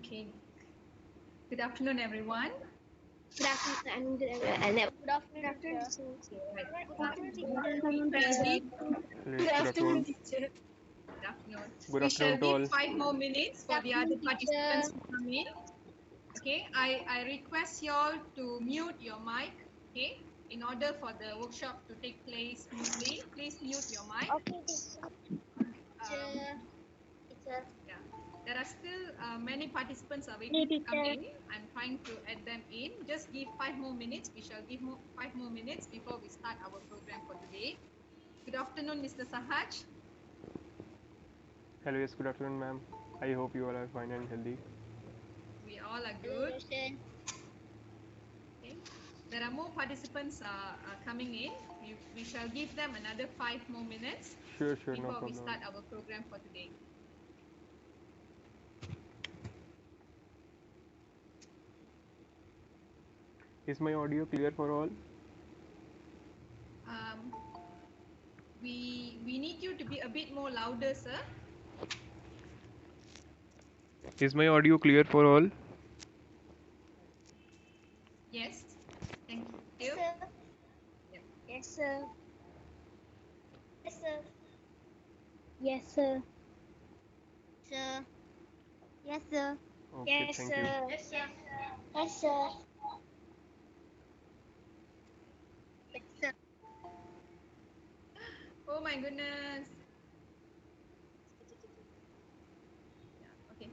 Okay. Good afternoon, everyone. Good afternoon. Good afternoon. Good afternoon, teacher. Good afternoon. We shall give 5 more minutes for the other participants to come in. Okay, I request you all to mute your mic. Okay, in order for the workshop to take place smoothly, please mute your mic. Okay, teacher. Yeah, there are still many participants are waiting to come in. I'm trying to add them in. Just give 5 more minutes. We shall give 5 more minutes before we start our program for today. Good afternoon, Mr. Sahaj. Hello, yes, good afternoon, ma'am. I hope you all are fine and healthy. We all are good. Okay. There are more participants coming in. We shall give them another 5 more minutes Sure, no before problem. we start our program for today. Is my audio clear for all? We need you to be a bit more louder, sir. Is my audio clear for all? Yes. Thank you. Yes, sir. Yes, sir. Yes, sir. Yes, sir. Sir. Yes, sir. Okay, Yes, thank sir. you. Yes, sir. Yes, sir. Yes, sir. Oh my goodness. Yeah, okay.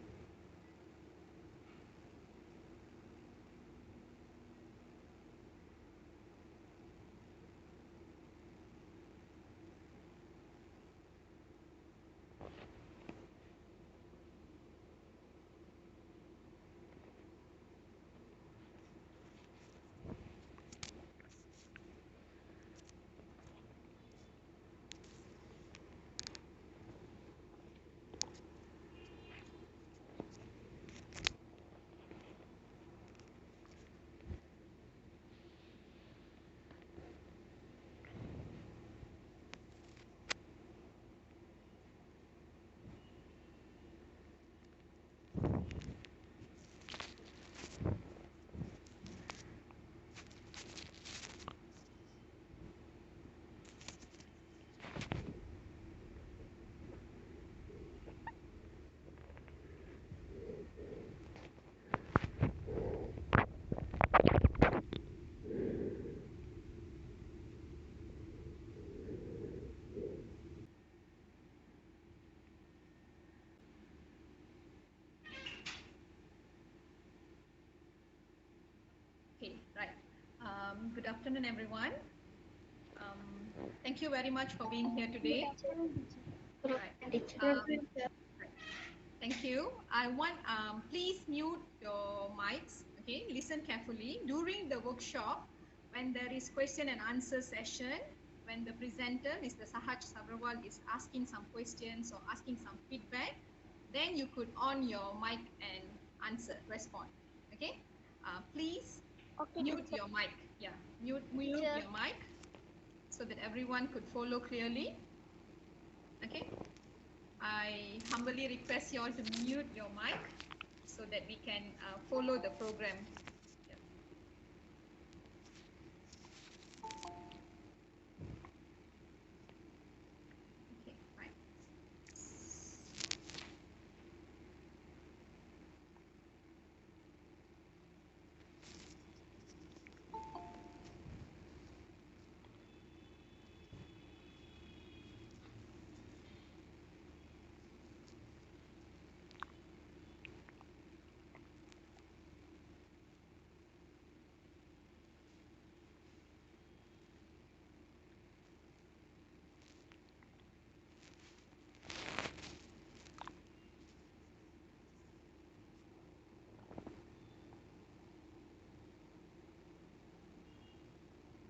Okay, right. Good afternoon, everyone. Thank you very much for being here today. Right. Thank you. I want, please mute your mics. Okay, listen carefully. During the workshop, when there is question and answer session, when the presenter, Mr. Sahaj Sabharwal, is asking some questions or asking some feedback, then you could on your mic and respond. Okay, please mute your mic. Yeah, mute your mic so that everyone could follow clearly. Okay. I humbly request you all to mute your mic so that we can follow the program. Yeah. Okay, fine.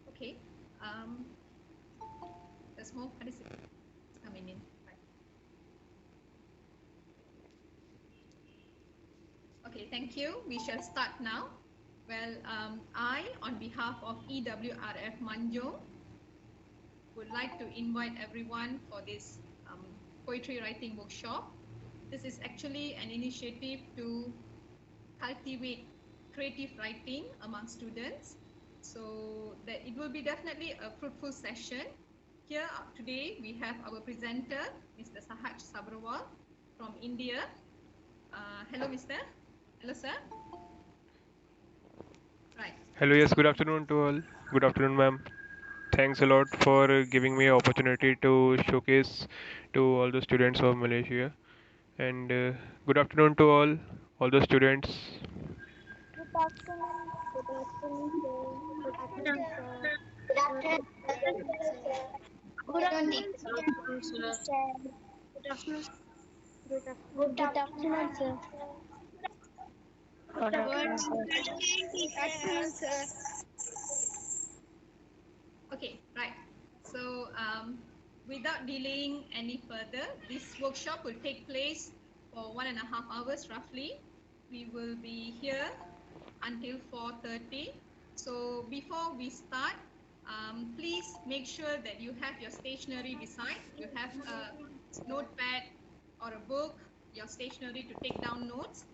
Okay. There's more participants coming in. Right. Okay, thank you. We shall start now. Well, I, on behalf of EWRF Manjung, would like to invite everyone for this poetry writing workshop. This is actually an initiative to cultivate creative writing among students. So that it will be definitely a fruitful session. Here today we have our presenter, Mr. Sahaj Sabharwal from India. Hello, Mr. Hello, sir. Right. Hello, yes, good afternoon to all. Good afternoon, ma'am. Thanks a lot for giving me opportunity to showcase to all the students of Malaysia. And good afternoon to all the students. Good afternoon. Good afternoon, sir. Good Good afternoon, sir. afternoon. Good afternoon, sir. Good afternoon. Good afternoon, sir. Good afternoon, sir. Okay, right. So without delaying any further, this workshop will take place for 1.5 hours roughly. We will be here until 4:30. So before we start, please make sure that you have your stationery beside. You have a notepad or a book, your stationery to take down notes.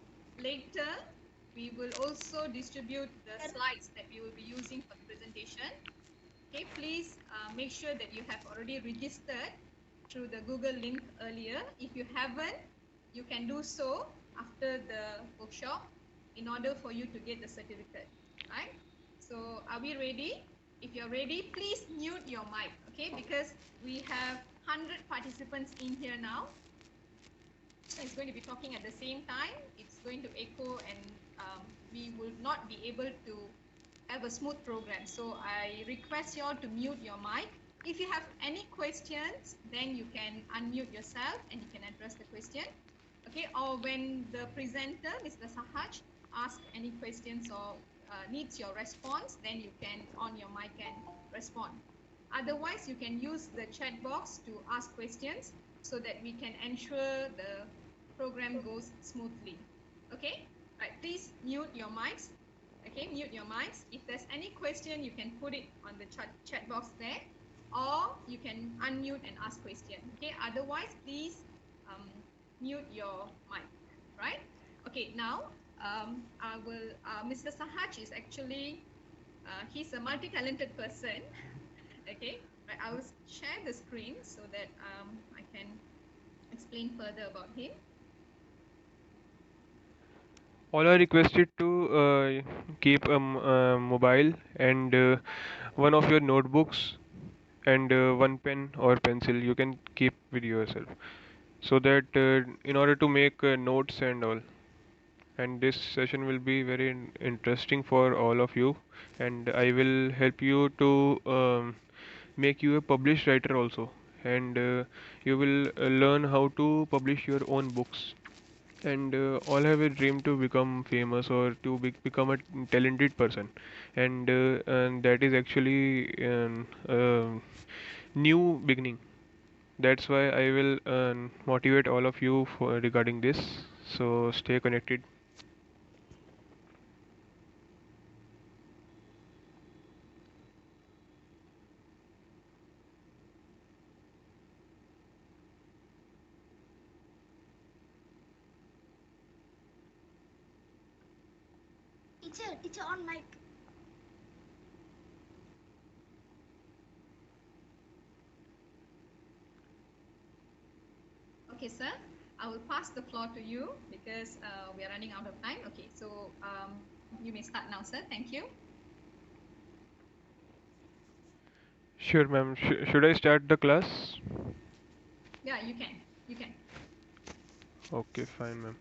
Later, we will also distribute the slides that we will be using for the presentation. Okay, please make sure that you have already registered through the Google link earlier. If you haven't, you can do so after the workshop in order for you to get the certificate, right? So are we ready? If you're ready, please mute your mic, okay? Because we have 100 participants in here now. So it's going to be talking at the same time. It's going to echo and we will not be able to have a smooth program. So I request you all to mute your mic. If you have any questions, then you can unmute yourself and you can address the question. Okay, or when the presenter, Mr. Sahaj, asks any questions or needs your response, then you can on your mic and respond. Otherwise, you can use the chat box to ask questions so that we can ensure the program goes smoothly. Okay, right, please mute your mics. Okay, mute your mics. If there's any question, you can put it on the chat box there, or you can unmute and ask question. Okay, otherwise, please mute your mic, right? Okay, now I will, Mr. Sahaj is actually, he's a multi-talented person. Okay, right, I will share the screen so that I can explain further about him. All are requested to keep a mobile and one of your notebooks and one pen or pencil you can keep with yourself, so that in order to make notes and all. And this session will be very interesting for all of you, and I will help you to make you a published writer also, and you will learn how to publish your own books. And all have a dream to become famous or to become a talented person, and that is actually new beginning. That's why I will motivate all of you for regarding this, so stay connected. Teacher on mic. Okay, sir. I will pass the floor to you because we are running out of time. Okay, so you may start now, sir. Thank you. Sure, ma'am. Should I start the class? Yeah, you can. You can. Okay, fine, ma'am.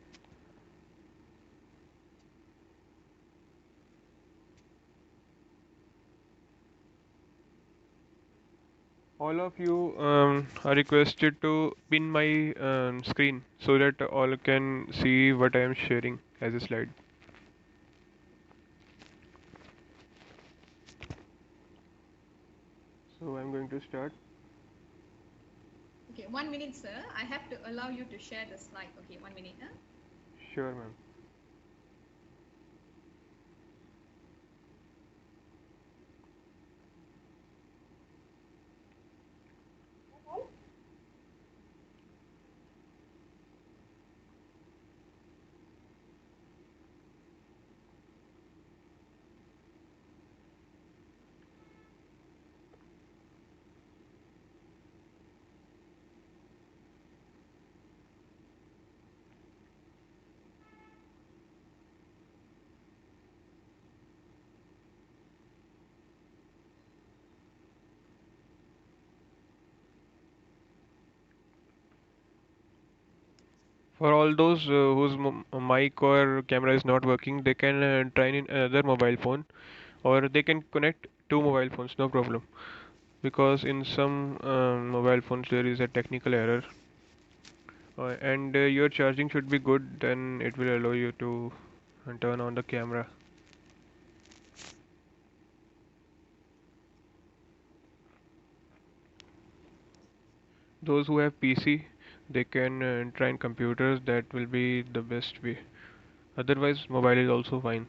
All of you are requested to pin my screen so that all can see what I am sharing as a slide. So I'm going to start. Okay, 1 minute, sir. I have to allow you to share the slide. Okay, 1 minute. Huh? Sure, ma'am. For all those whose mic or camera is not working, they can try in another mobile phone, or they can connect two mobile phones, no problem. Because in some mobile phones there is a technical error, and your charging should be good, then it will allow you to turn on the camera. Those who have PC, they can try in computers, that will be the best way. Otherwise, mobile is also fine.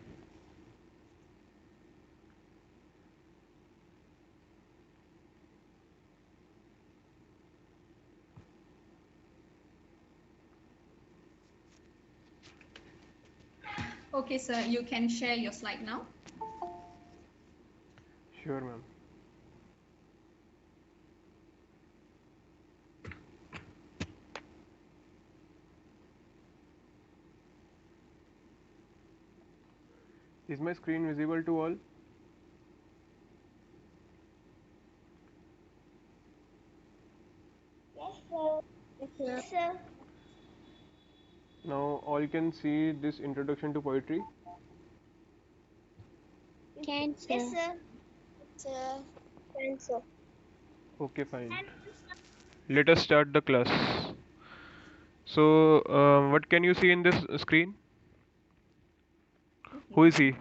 Okay, sir, you can share your slide now. Sure, ma'am. Is my screen visible to all? Yes, sir. Yes, sir. Now all can see this introduction to poetry. Can, sir. Yes, sir. Sir. Can, sir. Okay, fine. Let us start the class. So, what can you see in this screen? Who is he?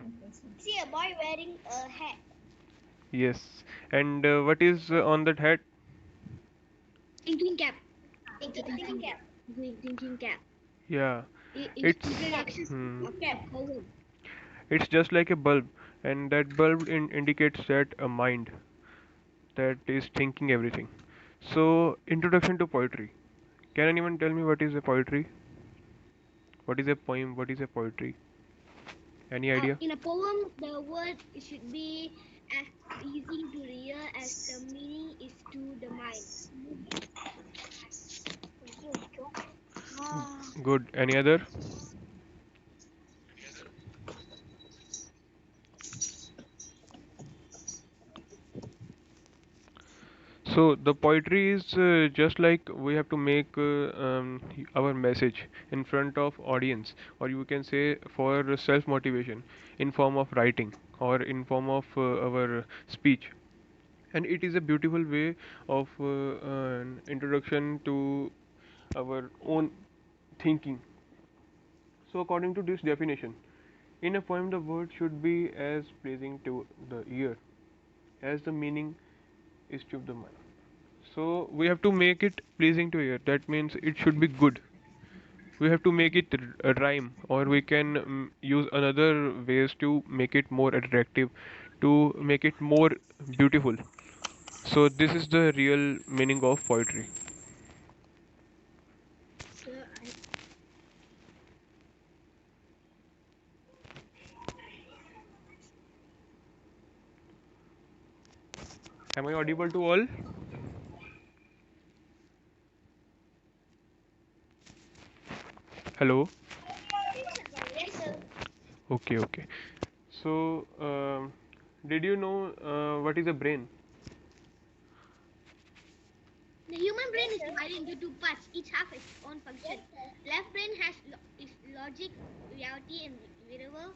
See a boy wearing a hat. Yes. And what is on that hat? Thinking cap. Thinking cap. Thinking cap. Yeah. It's It's cap. it's just like a bulb, and that bulb indicates that a mind that is thinking everything. So, introduction to poetry. Can anyone tell me what is a poetry? What is a poem? What is a poetry? Any idea? In a poem, the word should be as easy to hear as the meaning is to the mind. Good. Any other? So the poetry is just like we have to make our message in front of audience, or you can say for self motivation in form of writing or in form of our speech. And it is a beautiful way of an introduction to our own thinking. So according to this definition, in a poem the word should be as pleasing to the ear as the meaning is to the mind. So we have to make it pleasing to ear. That means it should be good. We have to make it a rhyme, or we can use another ways to make it more attractive, to make it more beautiful. So this is the real meaning of poetry. Am I audible to all? Hello. Yes, sir. Okay, okay. So did you know what is a brain? The human brain is divided into two parts, each have its own function. Left brain is logic, reality, and whatever.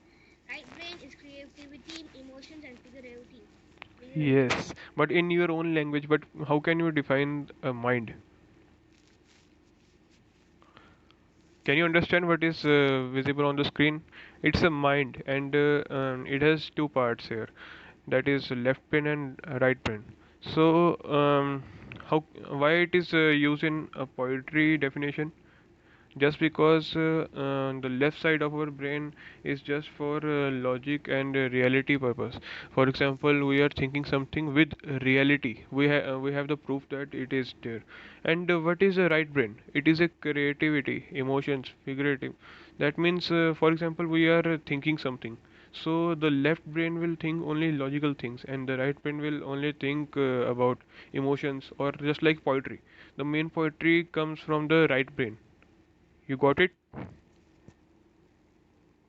Right brain is creativity, emotions, and figurativity. Yes, but in your own language. But how can you define a mind? Can you understand what is visible on the screen? It's a mind, and it has two parts here. That is left brain and right brain. So, how why it is used in a poetry definition? Just because the left side of our brain is just for logic and reality purpose. For example, we are thinking something with reality, we have the proof that it is there. And what is a right brain? It is a creativity, emotions, figurative. That means for example, we are thinking something, so the left brain will think only logical things, and the right brain will only think about emotions. Or just like poetry, the main poetry comes from the right brain. You got it?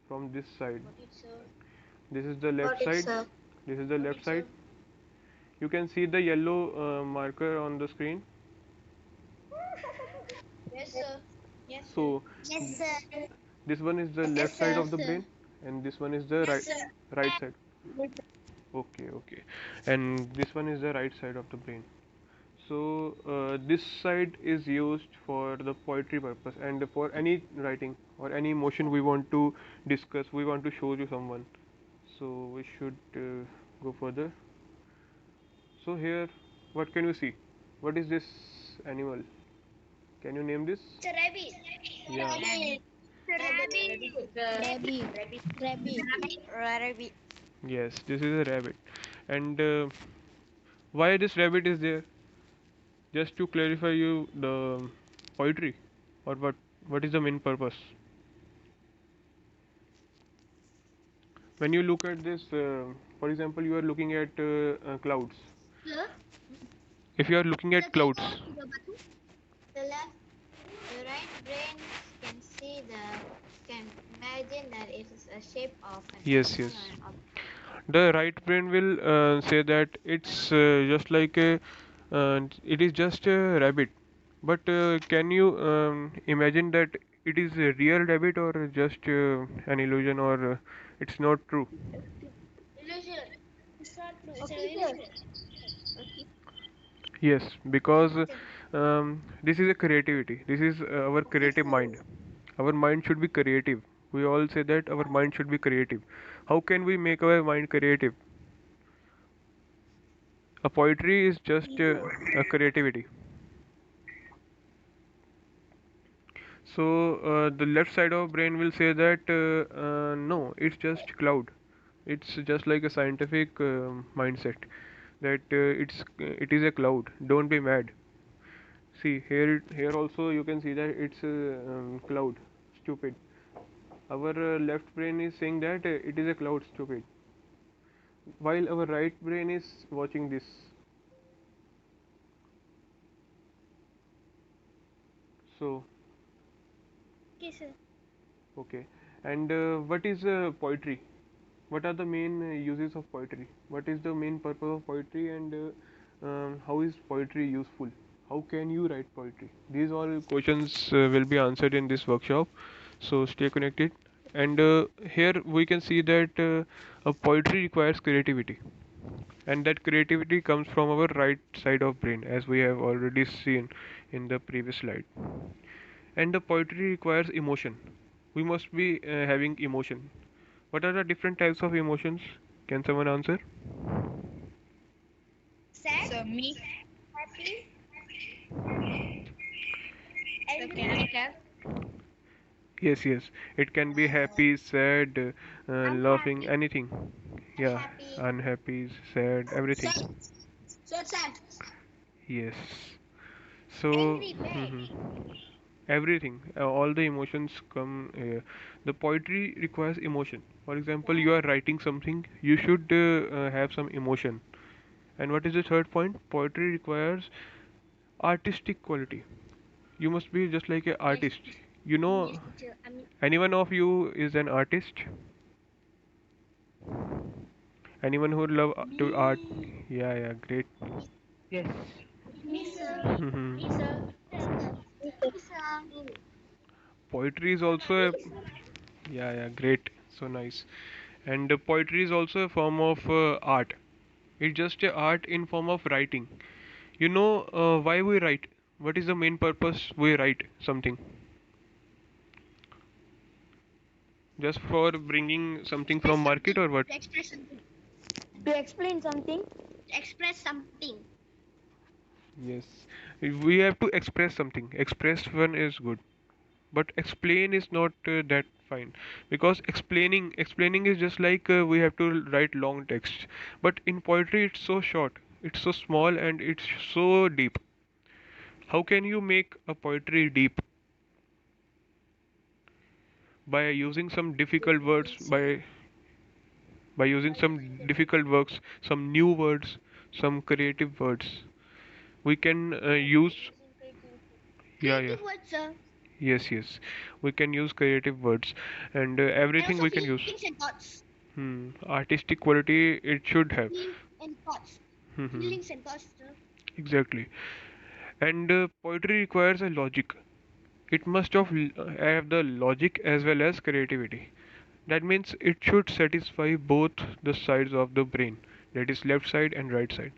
From this side. This is the left side. This is the left side. You can see the yellow marker on the screen. Yes, sir. So Yes, sir. this one is the Yes, left side sir. of the brain, and this one is the Yes, sir. right side. Okay, okay. And this one is the right side of the brain. So this side is used for the poetry purpose and for any writing or any emotion we want to discuss, we want to show to someone. So we should go further. So here, what can you see? What is this animal? Can you name this? It's a rabbit. Yeah. Rabbit. Rabbit. Yes, this is a rabbit. And why this rabbit is there? Just to clarify you the poetry, or what? What is the main purpose? When you look at this, for example, you are looking at clouds. Sir, If you are looking sir, at can you clouds, go to the batu? The right brain can see can imagine that it is a shape of an yes, animal yes, or an object. the right brain will say that it's just like a, it is just a rabbit. But can you imagine that it is a real rabbit or just an illusion, or it's not true? Illusion. It's not true. It's an Okay, illusion. Yes, because this is a creativity. This is our creative mind. Our mind should be creative. We all say that our mind should be creative. How can we make our mind creative? A poetry is just a creativity. So the left side of brain will say that no, it's just cloud. It's just like a scientific mindset that it is a cloud. Don't be mad. See here also you can see that it's a cloud. Stupid. Our left brain is saying that it is a cloud. Stupid. While our right brain is watching this. So Okay, sir. okay. And what is poetry? What are the main uses of poetry? What is the main purpose of poetry, and how is poetry useful? How can you write poetry? These all questions will be answered in this workshop. So stay connected. And here we can see that a poetry requires creativity, and that creativity comes from our right side of brain, as we have already seen in the previous slide. And the poetry requires emotion. We must be having emotion. What are the different types of emotions? Can someone answer? Sad. So me, Happy. so Angry. can I tell? Yes, yes. It can be happy, sad, laughing, Unhappy. anything. Yeah, Unhappy. unhappy, sad, everything. Sad. So sad. Yes. So, Angry. Mad. mhm. Everything, all the emotions come. The poetry requires emotion. For example, you are writing something, you should have some emotion. And what is the third point? Poetry requires artistic quality. You must be just like an Yes. artist. You Yes, know, teacher. anyone of you is an artist? Anyone who love to art? Yeah, yeah, great. Yes. Me, sir. Mhm. Me, sir. Me, sir. Poetry is also a, yeah, yeah, great. So nice. And poetry is also a form of art. It's just a art in form of writing. You know why we write? What is the main purpose we write something? Just for bringing something from market or what? To express something. To explain something, To express something. Yes. We have to express something. Express one is good. But explain is not that fine, because explaining is just like we have to write long text, but in poetry it's so short, it's so small, and it's so deep. How can you make a poetry deep? By using some difficult words, by using some difficult words, some new words, some creative words. We can use, yeah, yeah, Creative words, sir. yes, yes, we can use creative words, and And everything also we can use. feelings and thoughts. Artistic quality it should have. Feelings and thoughts. Hmm. Feelings and thoughts, sir. Exactly. And poetry requires a logic. it must have the logic as well as creativity. That means it should satisfy both the sides of the brain, that is left side and right side.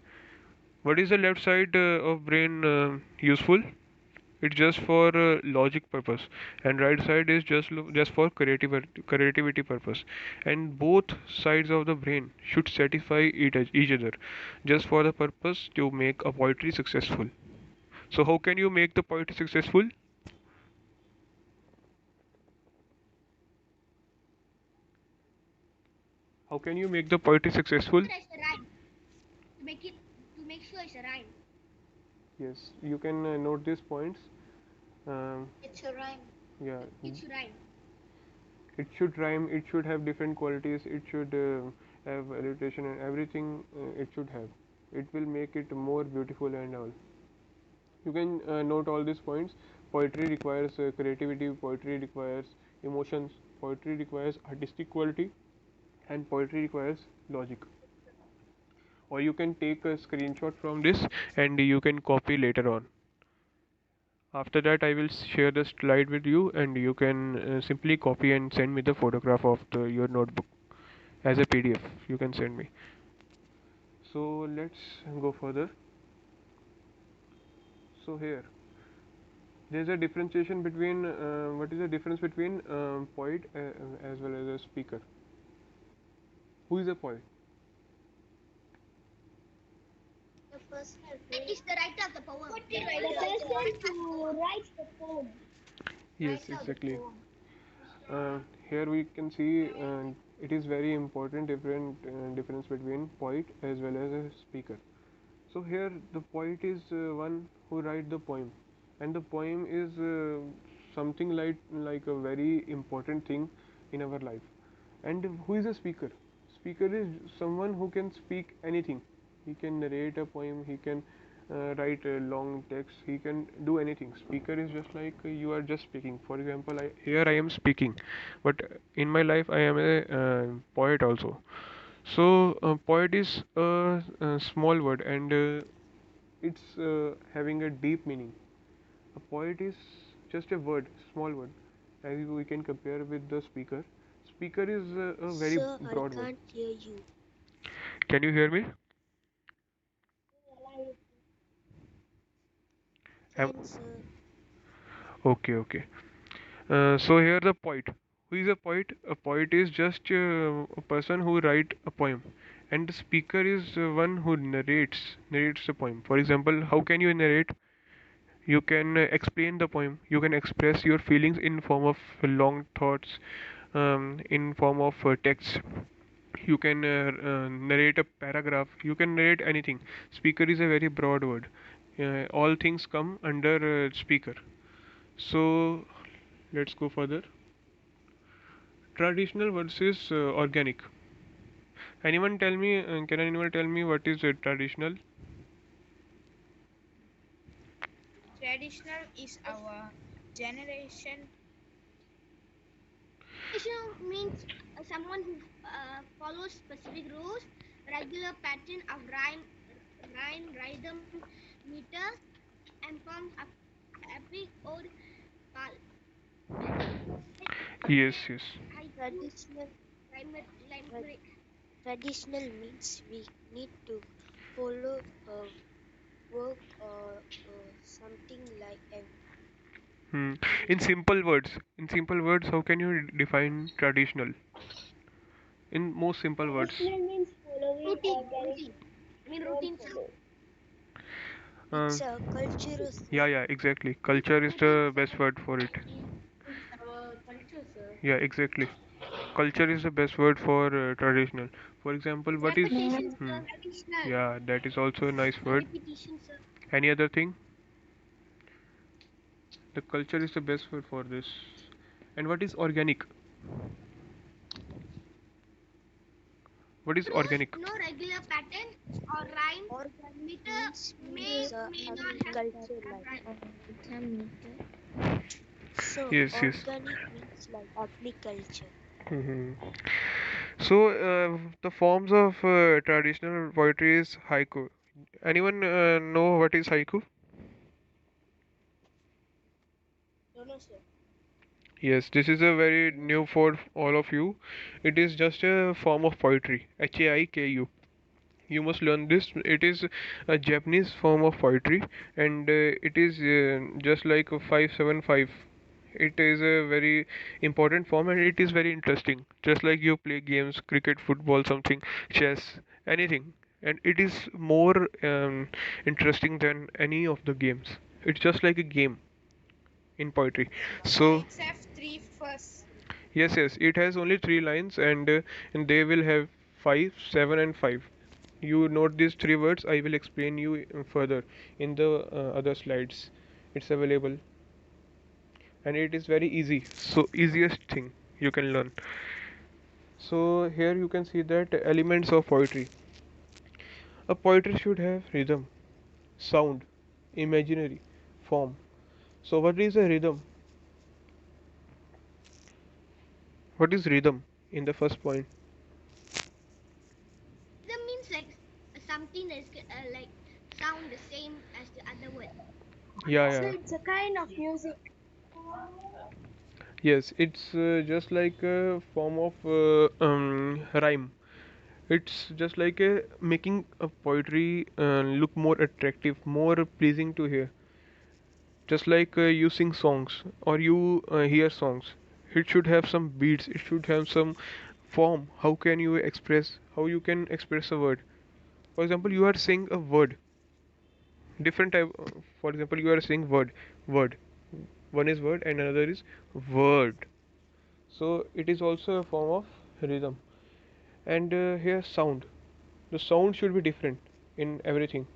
What is the left side of brain useful? It's just for logic purpose, and right side is just for creativity purpose. And both sides of the brain should satisfy each other, just for the purpose to make a poetry successful. So how can you make the poetry successful? How can you make the poetry successful? As a rhyme. To make sure it's a rhyme. Yes, you can note these points. It's a rhyme. Yeah, It should rhyme. it should rhyme. It should have different qualities. It should have alliteration and everything. It should have. It will make it more beautiful and all. You can note all these points. Poetry requires creativity. Poetry requires emotions. Poetry requires artistic quality, and poetry requires logic. Or you can take a screenshot from this and you can copy later on. After that, I will share the slide with you, and you can simply copy and send me the photograph of your notebook as a PDF. You can send me. So let's go further. So here, there's a differentiation between what is the difference between poet as well as a speaker. Who is a poet? The person who It's the writer of the poem. The person who writes the poem. Yes, writes out the exactly. poem. Here we can see it is very important difference between poet as well as a speaker. So here the poet is one who write the poem, and the poem is something like a very important thing in our life. And who is a speaker? Speaker is someone who can speak anything. He can narrate a poem. He can write a long text. He can do anything. Speaker is just like you are just speaking. For example, here I am speaking, but in my life I am a poet also. So poet is a small word, and it's having a deep meaning. A poet is just a word, small word, as we can compare with the speaker. Speaker is a very Sir, I broad word. can't hear you. Can you hear me? Am- Fine, sir. Okay, okay. So here the poet. Who is a poet? A poet is just a person who write a poem, and the speaker is one who narrates the poem. For example, how can you narrate? You can explain the poem. You can express your feelings in form of long thoughts, in form of text. You can narrate a paragraph. You can narrate anything. Speaker is a very broad word. All things come under speaker. So let's go further. Traditional versus organic. Anyone tell me? Can anyone tell me what is traditional? Traditional is our generation. Traditional means someone who follows specific rules, regular pattern of rhyme, rhythm, meter, and forms of epic or Yes, yes. Traditional, limerick. traditional means we need to follow a work or something like a Hmm. In simple words, how can you define traditional? In most simple words. Means following Routine. I mean routine. Uh, it's a cultural yeah, exactly. Culture is the best word for it. It's our culture, sir. Yeah, exactly. Culture is the best word for traditional. For example, what is? Repetition, Hmm. sir. Traditional. Yeah, that is also a nice word. Repetition, sir. Any other thing? The culture is the best word for this. And what is organic? What is Rules, organic? no regular pattern or rhyme. organic Meter means we may use not have agriculture like rhyme. so Yes, yes. organic means like agriculture. Hmm. So, the forms of traditional poetry is haiku. Anyone know what is haiku? don't know, sir. Yes, this is a very new for all of you. It is just a form of poetry. Haiku. You must learn this. It is a Japanese form of poetry, and it is just like a 575. It is a very important form, and it is very interesting. Just like you play games, cricket, football, something, chess, anything, and it is more interesting than any of the games. It's just like a game in poetry. So Mics have three first. yes, it has only three lines, and they will have five, seven, and five. You note these three words. I will explain you further in the other slides. It's available, and it is very easy. So easiest thing you can learn. So here you can see that elements of poetry. A poetry should have rhythm, sound, imaginary, form. So what is a rhythm? What is rhythm in the first point? That means like something that's like sound the same as the other word. Yeah. It's a kind of music. Yes, it's just like a form of rhyme. It's just like making a poetry look more attractive, more pleasing to hear. Just like you sing songs or you hear songs, it should have some beats. It should have some form. How you can express a word? For example, you are saying a word, different type. For example, you are saying word. One is word and another is word. So it is also a form of rhythm. And here sound. The sound should be different in everything.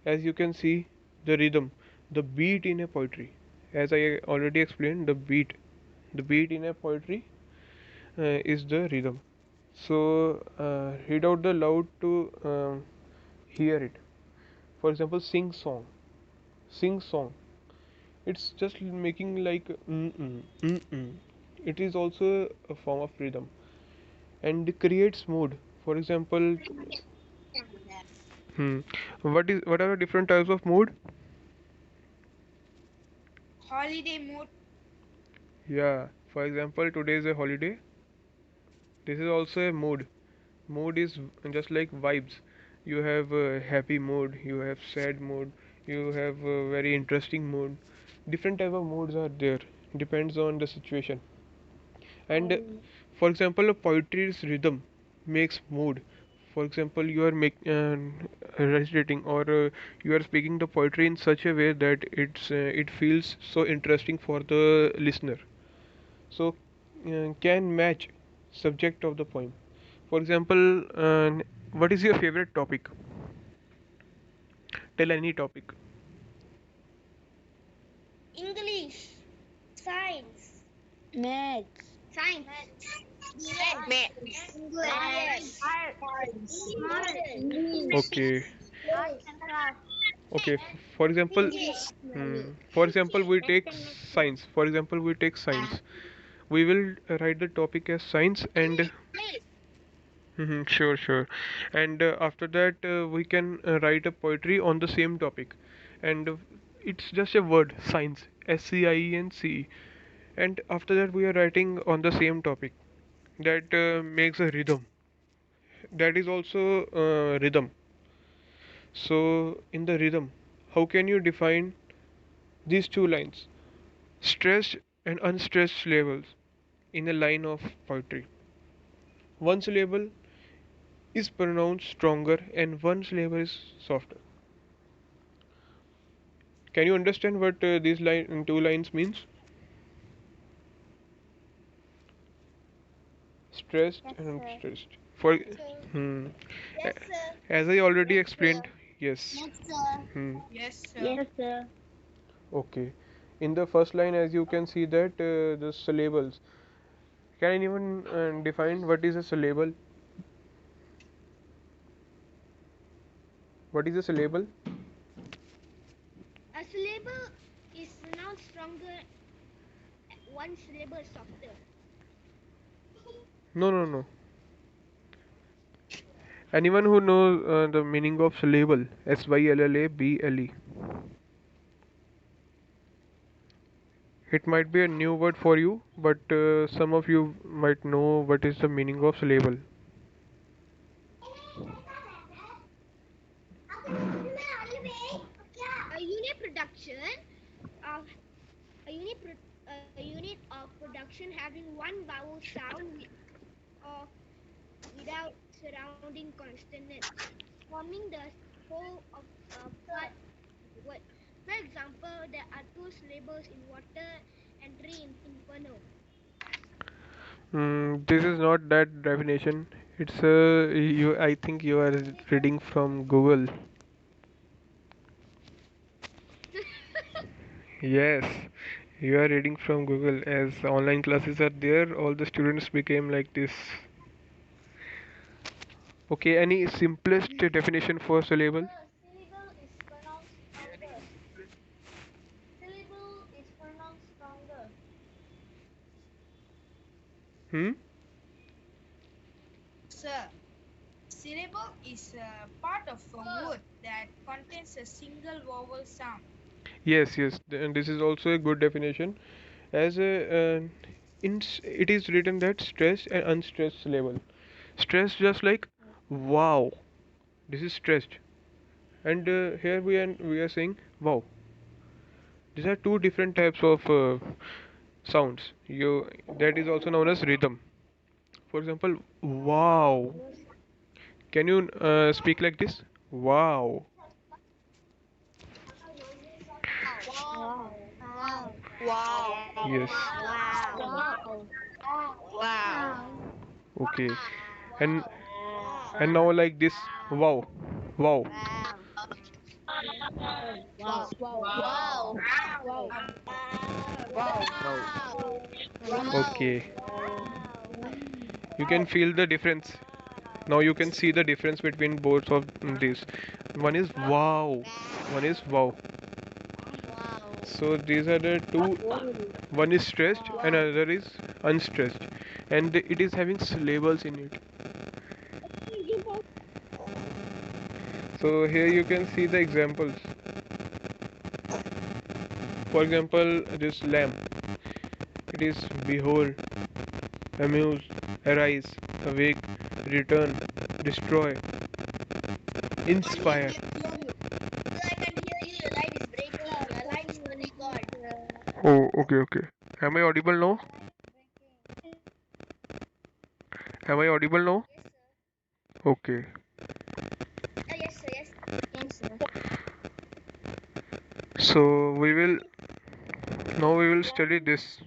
As you can see, the rhythm, the beat in a poetry. As I already explained, the beat in a poetry is the rhythm. So read out the loud to hear it. For example, sing song. It's just making like mm. It is also a form of rhythm and creates mood. For example, hmm, what are the different types of mood? Holiday mood. Yeah, for example, today is a holiday. This is also a mood. Mood is just like vibes. You have a happy mood, you have sad mood, you have a very interesting mood. Different type of moods are there. Depends on the situation. And for example, a poetry's rhythm makes mood. For example, you are recitating or you are speaking the poetry in such a way that it feels so interesting for the listener. So can match subject of the poem. For example, what is your favorite topic? Tell any topic. English, science, Maths. science, English, Okay. arts and crafts, Okay. For example, we take science. For example, we take science. We will write the topic as science and sure. And after that, we can write a poetry on the same topic, and it's just a word, science, SCIENCE. And after that, we are writing on the same topic. That makes a rhythm. That is also rhythm. So in the rhythm, how can you define these two lines, stressed and unstressed syllables, in a line of poetry? One syllable is pronounced stronger and one syllable is softer. Can you understand what these two lines means? Stressed Yes, and sir. unstressed. For Sir. a- as I already explained, yes. Sir. Hmm. Yes, sir. Yes, sir. Okay. In the first line, as you can see that the syllables. Can anyone define what is a syllable? What is a syllable? a syllable is pronounced stronger, one syllable softer. No. Anyone who knows the meaning of syllable? SYLLABLE. It might be a new word for you, but some of you might know what is the meaning of syllable. A unit production of a unit of production having one vowel sound or without surrounding consonants, forming the whole of a part of the word. For example, there are two syllables in water and three in inferno. This is not that definition. It's you. I think you are reading from Google. Yes, you are reading from Google. As online classes are there, all the students became like this. Okay, any simplest definition for syllable? Syllable is pronounced stronger. Syllable is pronounced stronger. Hmm? Sir, syllable is a part of a word that contains a single vowel sound. Yes, yes. And this is also a good definition. As a it is written that stressed and unstressed syllable. Stressed just like wow. This is stressed, and here we are saying wow. These are two different types of sounds. You that is also known as rhythm. For example, wow. Can you speak like this? Wow. Wow. Wow. Yes. Wow. Wow. Okay. And now like this. Wow. Wow. Wow. Wow. Okay. You can feel the difference. Now you can see the difference between both of these. One is wow. One is wow. So these are the two. One is stressed and another is unstressed, and it is having syllables in it. So here you can see the examples. For example, this lamb. It is behold, amuse, arise, awake, return, destroy, inspire. I can hear you. Your line is breaking. Your line is not record. Oh, okay, okay. Am I audible now? Am I audible now? Okay. Yes, sir. Yes. Yes, sir. So we will study this.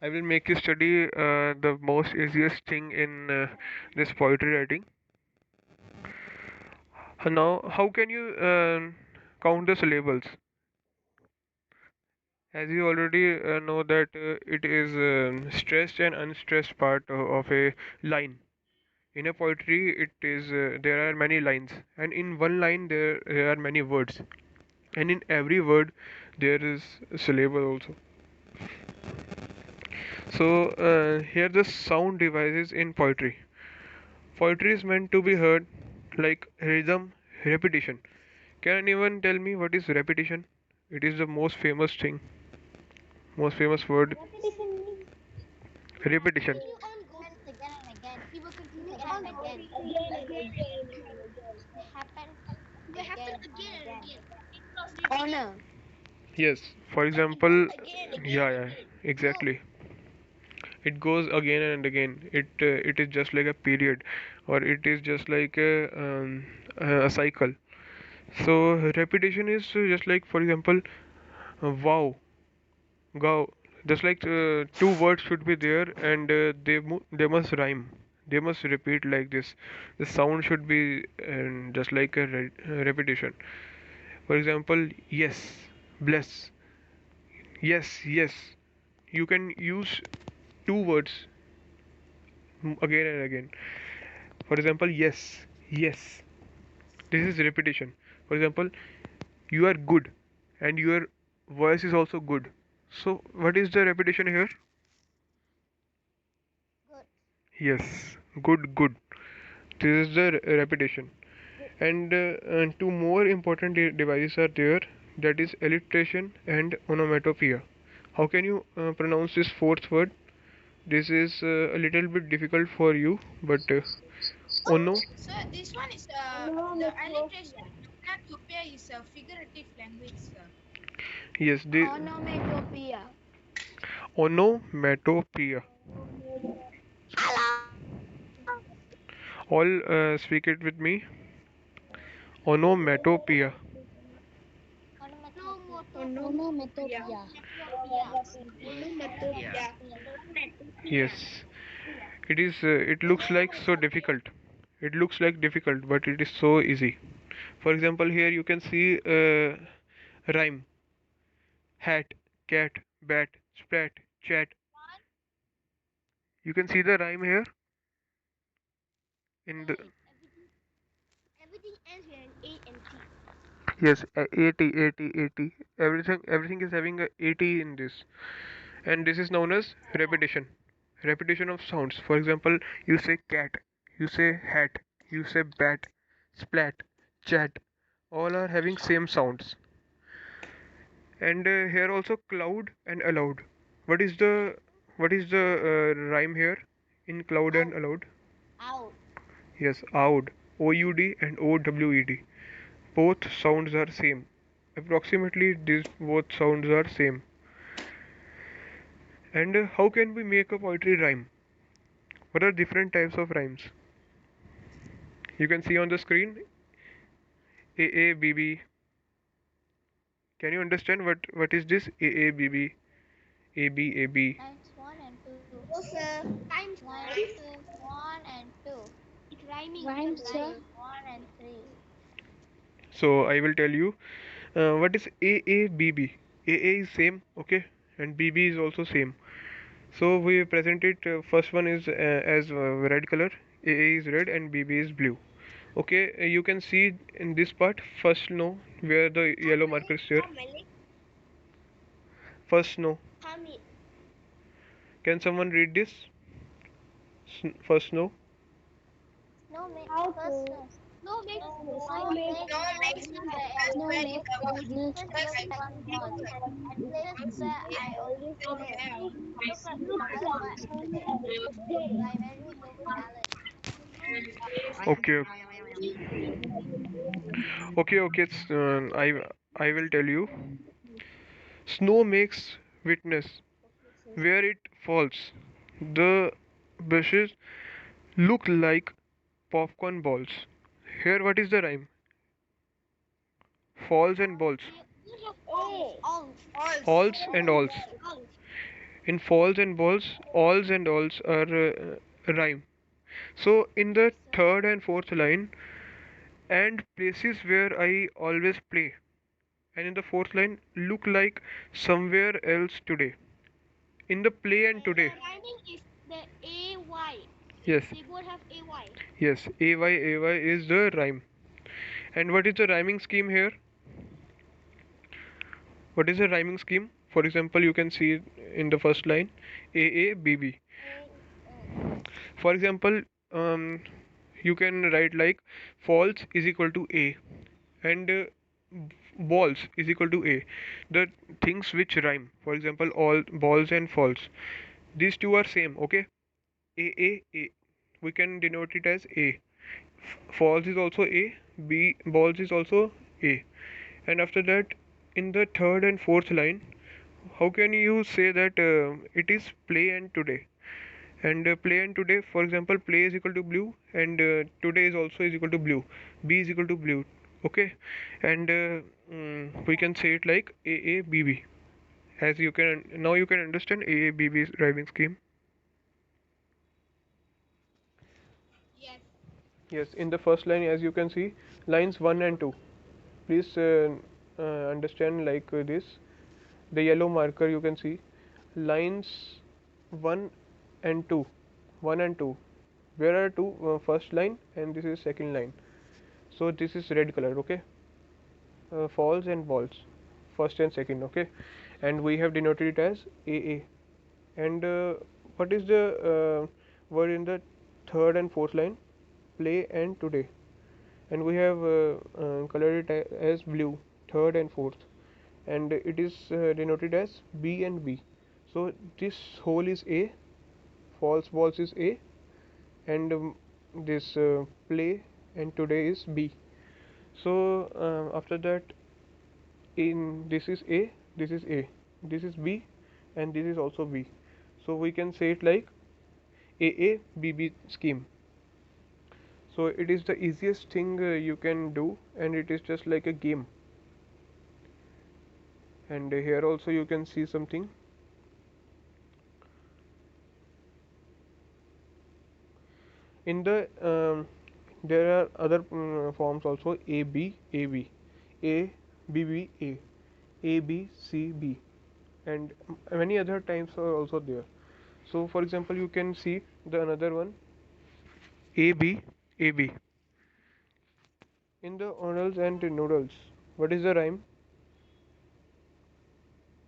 I will make you study the most easiest thing in this poetry writing. Now, how can you count the syllables? As you already know that it is stressed and unstressed part of a line. In a poetry, it is there are many lines, and in one line there are many words, and in every word there is a syllable also. So here the sound devices in poetry. Poetry is meant to be heard like rhythm, repetition. Can anyone tell me what is repetition? It is the most famous thing, most famous word. Repetition. Again and again. He will continue again and again. Happen They happen again again and and again. again. Honor. Yes. For example, Again and again. yeah, exactly. It goes again and again. It is just like a period, or it is just like a cycle. So repetition is just like, for example, wow, go. Just like two words should be there, and they must rhyme. They must repeat like this. The sound should be just like a repetition. For example, yes, bless. Yes, yes. You can use two words again and again. For example, yes, yes. This is repetition. For example, you are good, and your voice is also good. So, what is the repetition here? Good. Yes, good, good. This is the repetition. And two more important devices are there. that is alliteration and onomatopoeia. How can you pronounce this fourth word? This is a little bit difficult for you, but ono. So this one is the alliteration. Onomatopoeia is a figurative language, sir. Yes, the Onomatopoeia. onomatopoeia. All speak it with me. Onomatopoeia. Onomatopoeia. Yes, it is. It looks like so difficult. It looks like difficult, but it is so easy. For example, here you can see rhyme: hat, cat, bat, splat, chat. You can see the rhyme here in the Everything ends with an A and T. yes, 80, 80, 80. Everything is having a 80 in this, and this is known as repetition. Repetition of sounds. For example, you say cat, you say hat, you say bat, splat, chat. All are having same sounds. And here also cloud and allowed. What is the rhyme here in cloud and allowed? Out. Yes, oud, OUD and OWED. Both sounds are same. Approximately these both sounds are same. And how can we make a poetry rhyme? What are different types of rhymes? You can see on the screen AABB. Can you understand what is this AABB, ABAB? Times 1 and 2. Times 1, 2, 1 and 2. it's rhyming. Rhyme, Because sir. Times 1 and 3. So I will tell you what is AABB. AA is same, okay, and BB is also same. So we present it. First one is as red color. AA is red and BB is blue. Okay, you can see in this part first no where the yellow marker is there. First no. Can someone read this? First no. Snow makes first snow. Snow makes Snow makes first in the air. Snow makes Just look like balls. At places where I always live. Look like flowers, but by very vivid colors. Okay, okay, okay. I will tell you. Snow makes witness where it falls. The bushes look like popcorn balls. Here, what is the rhyme? Falls and balls. all. Alls and alls. In falls and balls, alls and alls are rhyme. So in the third and fourth line, and places where I always play. And in the fourth line, look like somewhere else today. In the play and today. Rhyming is the AY. Yes, They both have AY. yes, AY is the rhyme. And what is the rhyming scheme here? What is the rhyming scheme? For example, you can see in the first line AABB. For example, you can write like false is equal to A and balls is equal to A. The things which rhyme, for example, all balls and false, these two are same, okay? A. We can denote it as A. False is also A, B balls is also A. And after that, in the third and fourth line, how can you say that it is play and today? And play and today, for example, play is equal to blue and today is also is equal to blue. B is equal to blue, okay? And we can say it like AABB. As you can now you can understand AABB's rhyming scheme. Yes. Yes, in the first line, as you can see, lines 1 and 2. Please understand like this. The yellow marker you can see lines 1 and 2. 1 and 2. Where are two? First line and this is second line. So this is red color, okay? Falls and balls, first and second, okay? And we have denoted it as AA. And what is the word in the third and fourth line? Play and today. And we have colored it as blue, third and fourth. and it is denoted as B and B. So this whole is A, false balls is A, and this play and today is B. So after that, in this is A, this is A, this is B, and this is also B. So we can say it like AABB scheme. So it is the easiest thing you can do, and it is just like a game. And here also you can see something. In the there are other forms also: AB AB, ABB ABCB, and many other types are also there. So for example, you can see the another one, ABAB. In the oodles and noodles, what is the rhyme?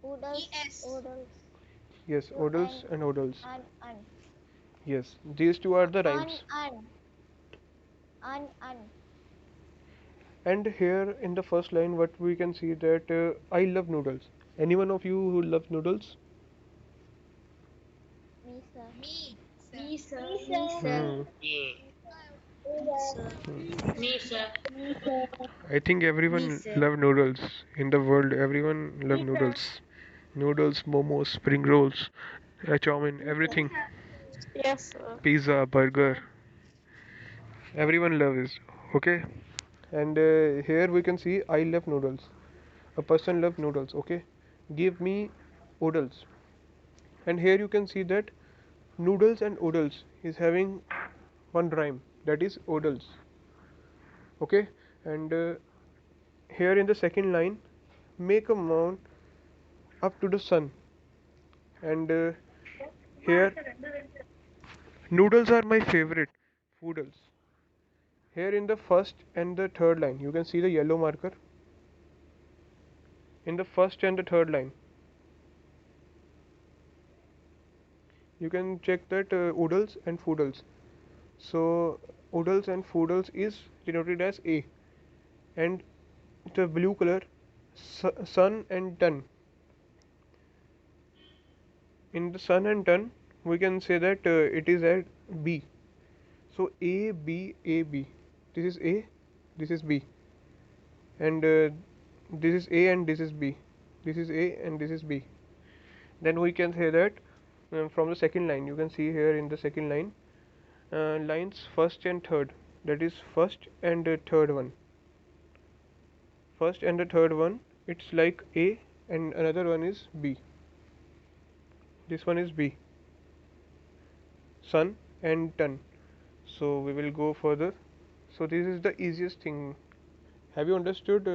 Oodles, ES. oodles. Yes, oodles and oodles. Un. Yes, these two are the rhymes. Un. And here in the first line, what we can see that I love noodles. Any one of you who loves noodles? Me, sir. Me. Me, sir. Hmm. Sir, Me, sir. I think everyone love noodles in the world. Everyone love noodles. Noodles, momos, spring rolls, chow mein, everything. yes, sir. Pizza, burger. Everyone loves it. Okay. And here we can see I love noodles. A person love noodles. Okay. Give me oodles. And here you can see that noodles and oodles is having one rhyme, that is oodles. Okay. And here in the second line, make a mound up to the sun. And here noodles are my favorite foodles. Here in the first and the third line, you can see the yellow marker. In the first and the third line, you can check that oodles and foodles. So oodles and foodles is denoted as A, and the blue color sun and ton. In the sun and ton, we can say that it is at B. So A B A B. This is A, this is B, and this is A and this is B. This is A and this is B. Then we can say that from the second line, you can see here in the second line, lines first and third, that is first and the third one. First and the third one, it's like A, and another one is B. This one is B, sun and ton. So we will go further. So this is the easiest thing. Have you understood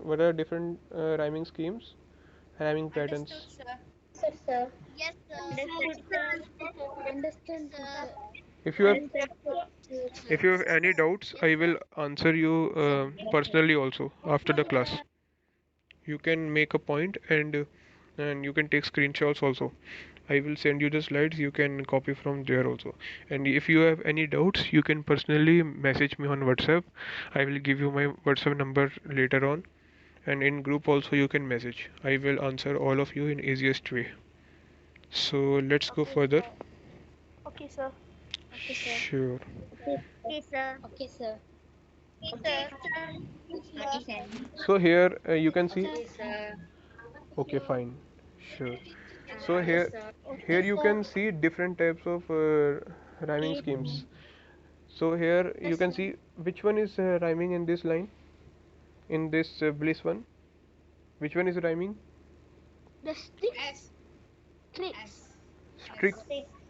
what are different rhyming schemes, rhyming patterns? Understood, sir. Yes, sir. Understand, Sir. If you have if you have any doubts, I will answer you personally also after the class. You can make a point, and you can take screenshots also. I will send you the slides, you can copy from there also. And if you have any doubts, you can personally message me on WhatsApp. I will give you my WhatsApp number later on, and in group also you can message. I will answer all of you in easiest way. So let's go further. Okay, sir. Sure. Okay, sir. Okay, sir. Okay, sir. So here you can see. sir. Okay, fine. Sure. So here you can see different types of rhyming schemes. So here you can see which one is rhyming in this line, in this bliss one. Which one is rhyming? The stick S. tricks. S. Strict,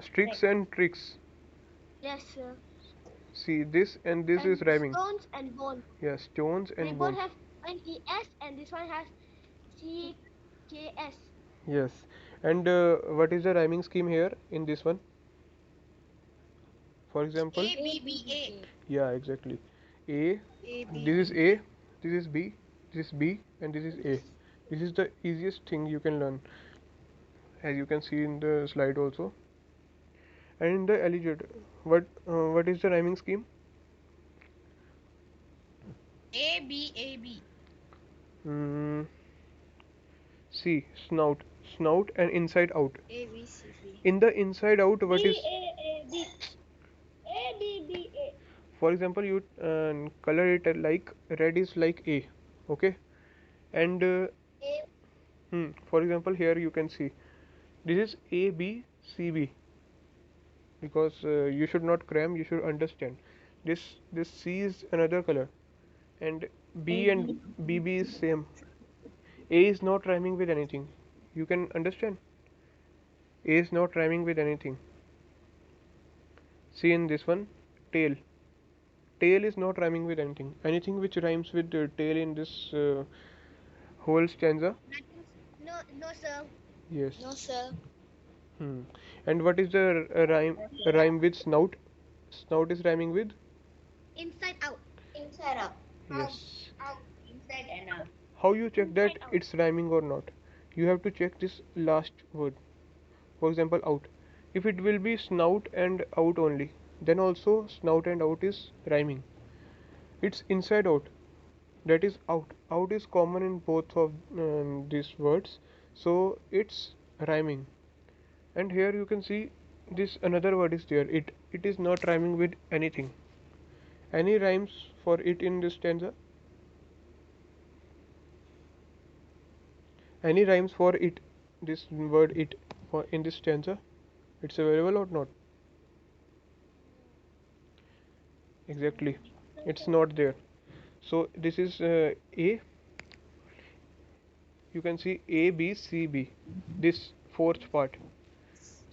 stricts and tricks. Yes, sir. See, this and this is And rhyming. stones and bones. Yeah, stones They and both bones. have an ES and this one has CKS. Yes. And what is the rhyming scheme here in this one? For example, A B B A. yeah, exactly. A, A B this is B. A, this is B, this is B, and this is A. This is the easiest thing you can learn, as you can see in the slide also. And in the alleged, what is the rhyming scheme? A B A B. Mm, see, snout, snout, and inside out. 𝗍𝗵𝗍𝗶. In the inside out, what is? D. A B B A. For example, you color it like red is like A, okay, and for example, here you can see this is 𝗍𝗵𝗁𝗍𝗵, because you should not cram, you should understand. This C is another color, and B and BB is same. A is not rhyming with anything. You can understand. A is not rhyming with anything. See in this one, tail. Tail is not rhyming with anything. Anything which rhymes with tail in this whole stanza? No, no, sir. Yes. No, sir. And what is the rhyme with snout? Snout is rhyming with? Inside out. Inside out. Yes. Out, inside and out. How you check that it's rhyming or not? You have to check this last word. For example, out. If it will be snout and out only, then also snout and out is rhyming. It's inside out. That is out. Out is common in both of these words, so it's rhyming. And here you can see this another word is there. It is not rhyming with anything. Any rhymes for it in this stanza? Any rhymes for it? This word it for in this stanza? It's available or not? Exactly. It's not there. So this is A. You can see A B C B. This fourth part.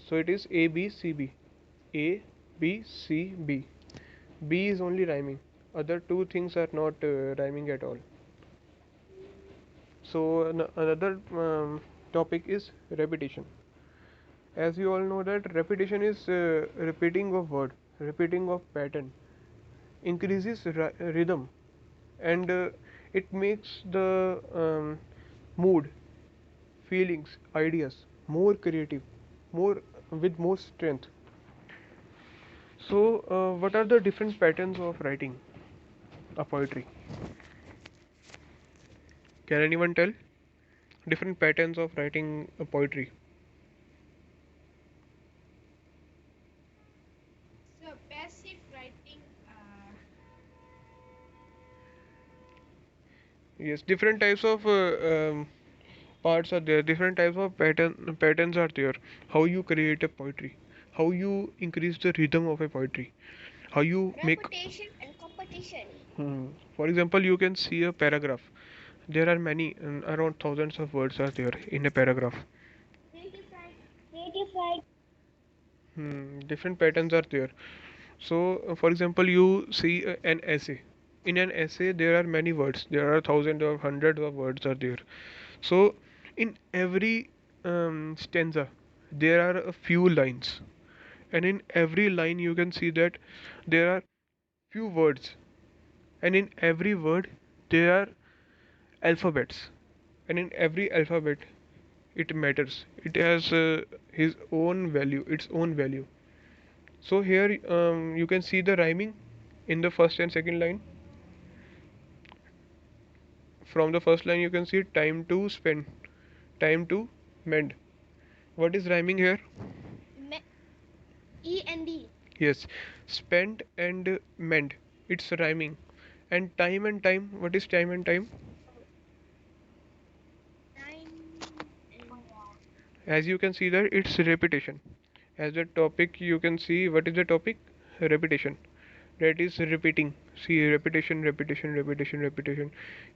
So it is A B C B. A B C B. B is only rhyming. Other two things are not rhyming at all. So another topic is repetition. As you all know that repetition is repeating of word, repeating of pattern, increases rhythm, and it makes the mood, feelings, ideas more creative, more with more strength. So what are the different patterns of writing a poetry? Can anyone tell? Different patterns of writing a poetry. So passive writing, Yes, different types of parts are there. Different types of patterns are there. How you create a poetry, how you increase the rhythm of a poetry, how you make. Repetition and competition. For example, you can see a paragraph. There are many, around thousands of words are there in a paragraph. Creative writing. Different patterns are there. So, for example, you see an essay. In an essay, there are many words. There are thousands or hundreds of words are there. So, in every stanza, there are a few lines, and in every line, you can see that there are few words, and in every word, there are alphabets, and in every alphabet, it matters. It has his own value, its own value. So here you can see the rhyming in the first and second line. From the first line you can see time to spend, time to mend. What is rhyming here? E and D. Yes, spend and mend. It's rhyming. And time and time. What is time and time? As you can see there, it's repetition. As the topic you can see, what is the topic? Repetition. That is repeating. See, repetition, repetition, repetition, repetition.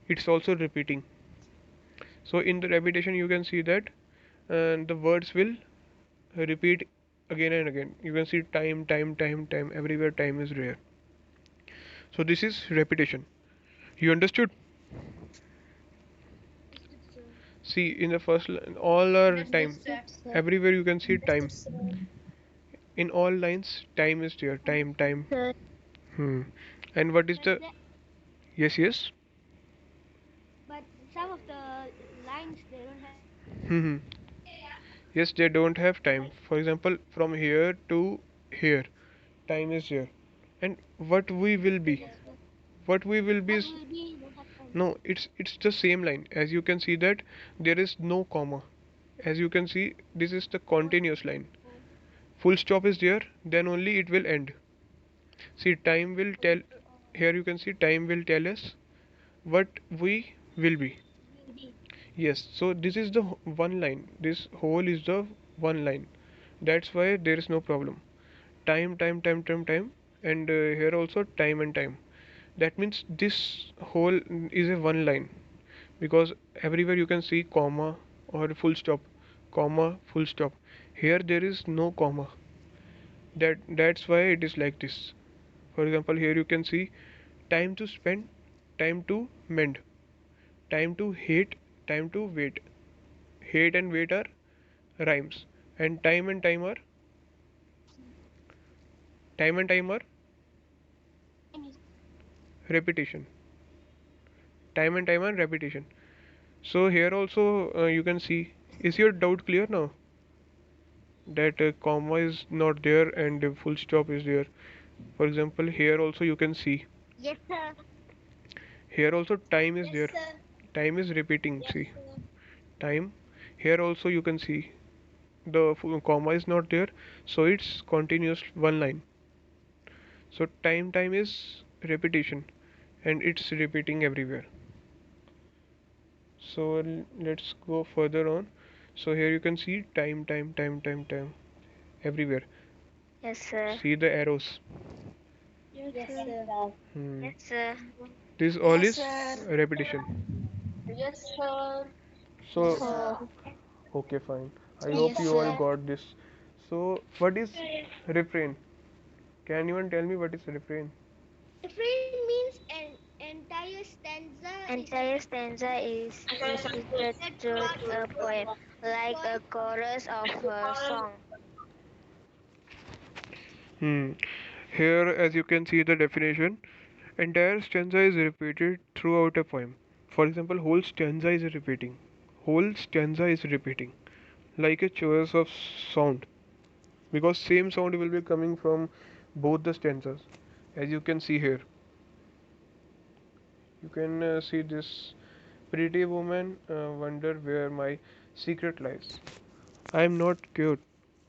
It's also repeating. So in the repetition you can see that the words will repeat again and again. You can see time, time, time, time. Everywhere time is there. So this is repetition. You understood? See, in the first line, all are time. Everywhere you can see time. In all lines, time is there. Time, time. And what is the? Yes, yes. But some of the lines they don't have. Yes, they don't have time. For example, from here to here, time is here. And what we will be? What we will be is No, it's the same line. As you can see that there is no comma. As you can see, this is the continuous line. Full stop is there, then only it will end. See, time will tell. Here you can see time will tell us what we will be. Yes, so this is the one line. This whole is the one line. That's why there is no problem. Time, time, time, time, time, and here also time and time. That means this whole is a one line, because everywhere you can see comma or full stop, comma, full stop. Here there is no comma. That's why it is like this. For example, here you can see time to spend, time to mend, time to hate, time to wait. Hate and wait are rhymes, and time and time are repetition. Time and time are repetition. So here also you can see. Is your doubt clear now? That comma is not there and full stop is there. For example, here also you can see. Yes, sir. Here also time is there. Time is repeating. See, time. Here also you can see the comma is not there, so it's continuous one line. So time is repetition, and it's repeating everywhere. So let's go further on. So here you can see time everywhere. Yes, sir. See the arrows. Yes, sir. Hmm. Yes, sir. This all Yes, is sir. repetition. Yes, sir. So okay, fine. I hope Yes, you all sir. got this. So what is refrain? Can anyone tell me what is refrain? Refrain means an entire stanza. Entire stanza is repeated through a poem, like a chorus of a song. Hmm. Here, as you can see the definition, entire stanza is repeated throughout a poem. For example, whole stanza is repeating. Whole stanza is repeating, like a choice of sound, because same sound will be coming from both the stanzas. As you can see here, you can see this pretty woman wonder where my secret lies. I am not cute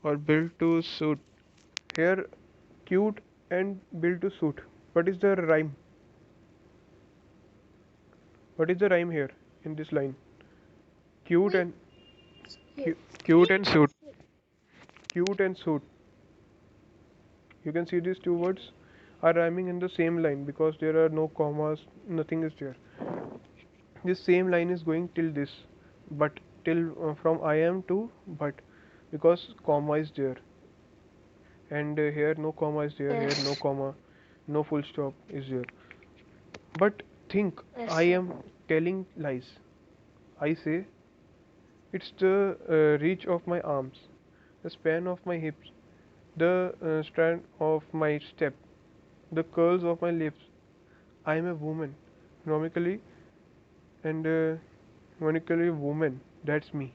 or built to suit. Here, cute and built to suit. What is the rhyme? What is the rhyme here in this line? Cute and cute and suit. Cute and suit. You can see these two words are rhyming in the same line because there are no commas, nothing is there. This same line is going till this, but till from I am to but, because comma is there, and here no comma is there, here no Yes, comma, no full stop is there. But think, I yes, am telling lies. I say it's the reach of my arms, the span of my hips, the strand of my step, the curls of my lips. I am a woman, nomically and monically woman. That's me.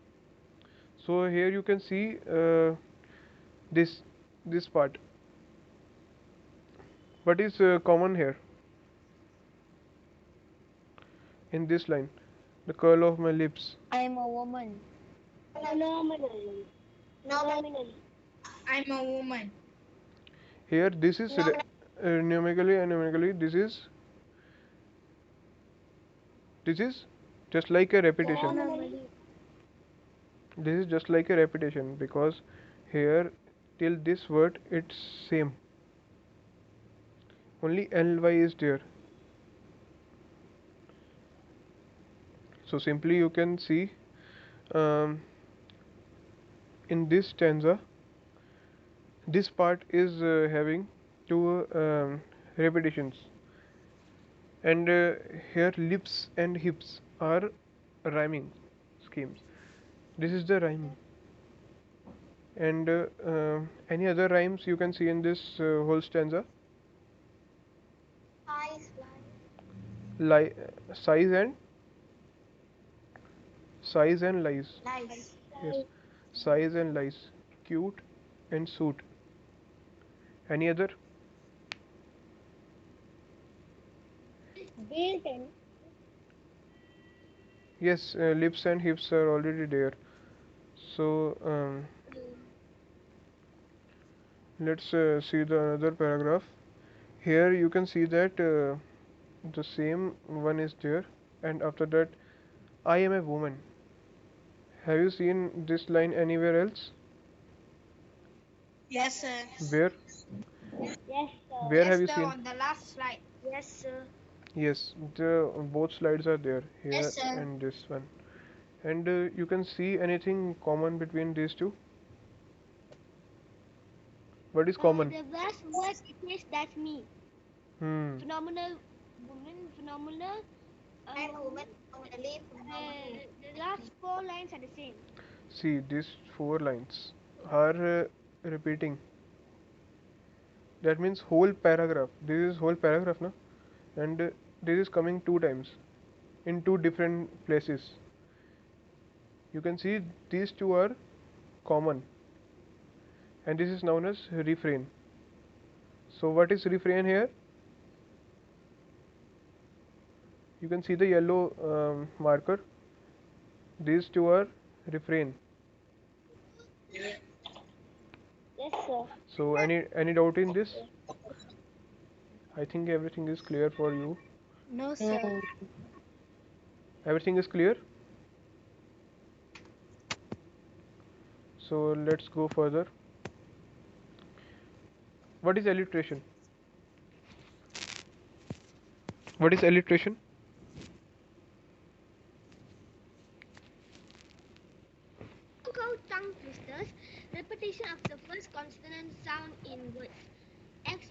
So here you can see this this part. What is common here in this line? The curl of my lips. I'm a woman. Nominally. Nominally. I'm a woman. Here this is numerically and numerically. This is just like a repetition. Nominally. This is just like a repetition because here till this word it's same. Only ly is there. So simply you can see um, in this stanza, this part is having two repetitions, and here lips and hips are rhyming schemes. This is the rhyme, and any other rhymes you can see in this whole stanza? Eyes. Li- size and size and lies. Nice. Yes, size and lies. Cute and suit. Any other? Built in. Yes, lips and hips are already there. So let's see the another paragraph. Here you can see that the same one is there, and after that, I am a woman. Have you seen this line anywhere else? Yes, sir. Where? Yes, sir. Where Yes, have you sir, seen? on the last slide. Yes, sir. Yes, the both slides are there here Yes, sir. and this one. And you can see anything common between these two? What is common? The last word it says that's me. Hmm. Phenomenal woman, phenomenal. And woman, phenomenally, The last four lines are the same. See, these four lines are repeating. That means whole paragraph. This is whole paragraph, na? And this is coming two times in two different places. You can see these two are common, and this is known as refrain. So what is refrain here? You can see the yellow marker. These two are refrain. yes, sir. So any doubt in this? I think everything is clear for you. No, sir. Everything is clear. So let's go further. What is alliteration? What is alliteration? So-called tongue twisters, repetition of the first consonant sound in words.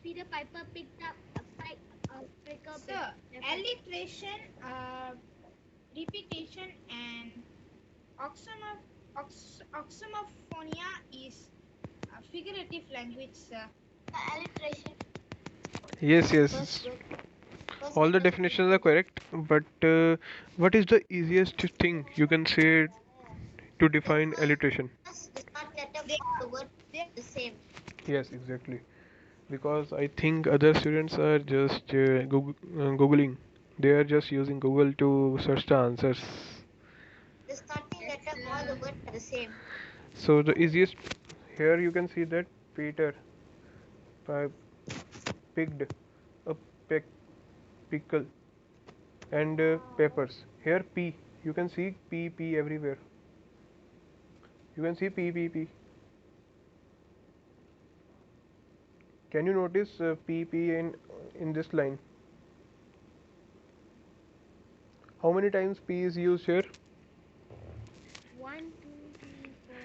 Peter Piper picked up a pike of prickle. Sir, alliteration, repetition, and oxymophonia is a figurative language, sir. Alliteration. Yes, yes. First word. All the definitions are correct, but what is the easiest thing you can say to define alliteration? Does not let They, the word they, the same. Yes, exactly. Because I think other students are just googling. They are just using Google to search the answers. The starting letter of all the words are the same. So the easiest here you can see that Peter picked a peck, pickle and peppers. Here P, you can see P everywhere. You can see P. Can you notice P in this line? How many times P is used here? 1, 2, 3, 4,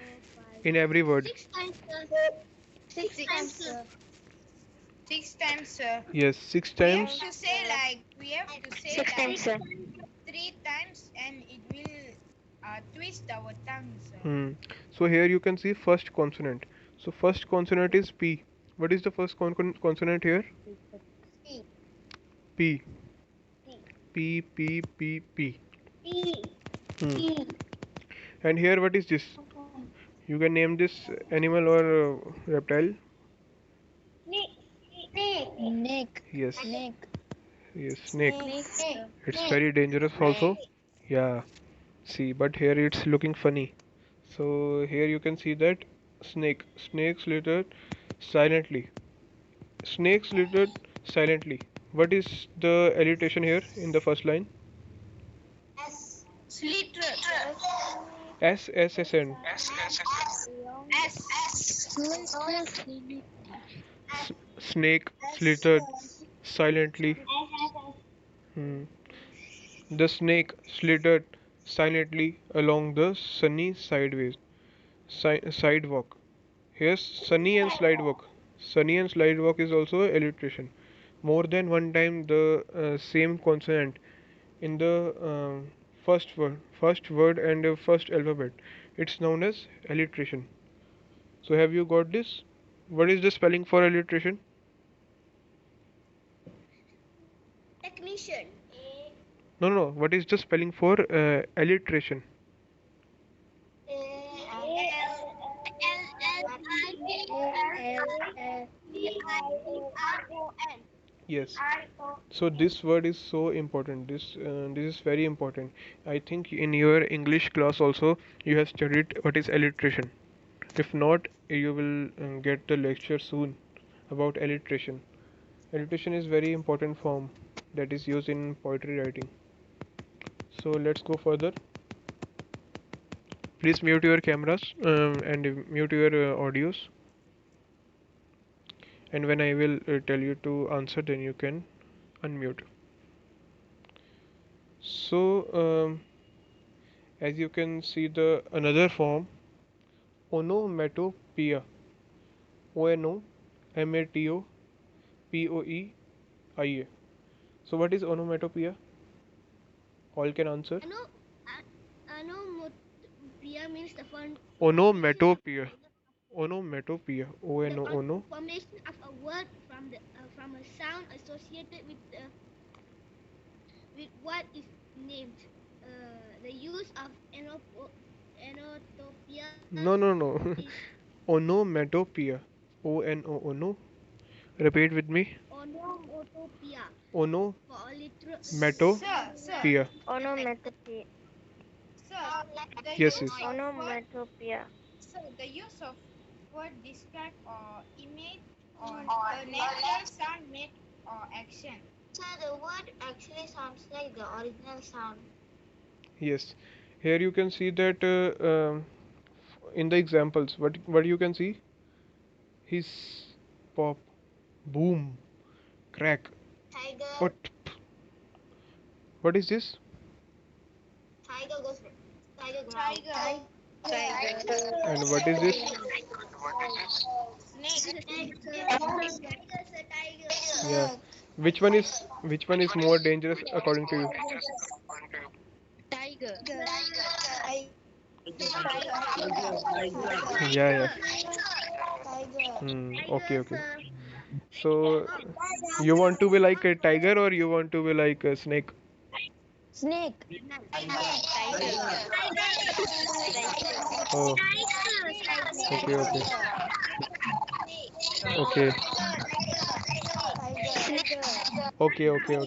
5, In every word. 6 times, sir. Six times, sir. sir. 6 times, sir. Yes, six We have times. to say Six times, sir. 3 times, and it will twist our tongue, sir. So here you can see first consonant. So first consonant is P. What is the first consonant here? P. P. P. P. P. Hmm. P. And here what is this? You can name this animal or reptile. Snake. Yes. Snake. Yes, snake. Snake. It's very dangerous also. Yeah. See, but here it's looking funny. So here you can see that snake. Snakes littered silently. Snakes littered silently. What is the alliteration here in the first line? S. Slither. S. Snake slithered silently. Hmm. The snake slithered silently along the sunny sidewalk. Here's sunny and slidewalk. Sunny and slidewalk is also alliteration. More than one time the same consonant in the first word and first alphabet. It's known as alliteration. So have you got this? What is the spelling for alliteration? Technician. No. What is the spelling for alliteration? Yes. So this word is so important. This is very important. I think in your English class also you have studied what is alliteration. If not, you will get the lecture soon about alliteration. Alliteration is very important form that is used in poetry writing. So let's go further. Please mute your cameras and mute your audios. And when I will tell you to answer, then you can unmute. So as you can see the another form, onomatopoeia. ONOMATOPOEIA. So what is onomatopoeia? All can answer. Onomatopoeia means the Onomatopoeia. Onomatopoeia. O-N-O-N-O. formation of a word from a sound associated with what is named. The use of onomatopoeia No. Onomatopoeia. O-N-O-N-O. Repeat with me. onomatopoeia Onomatopoeia. Onomatopoeia. Sir, the Yes, use yes. of Onomatopoeia. the use of word describe or image or a natural sound made or action. So the word actually sounds like the original sound. Yes. Here you can see that in the examples, what you can see? Hiss, pop, boom, crack. Tiger. What is this? Tiger goes. Tiger growl. Tiger, And what is this? snake, Yeah. Which one is more dangerous according to you? Tiger. Yeah. Okay. So you want to be like a tiger or you want to be like a snake? Snake. Oh, okay. Okay.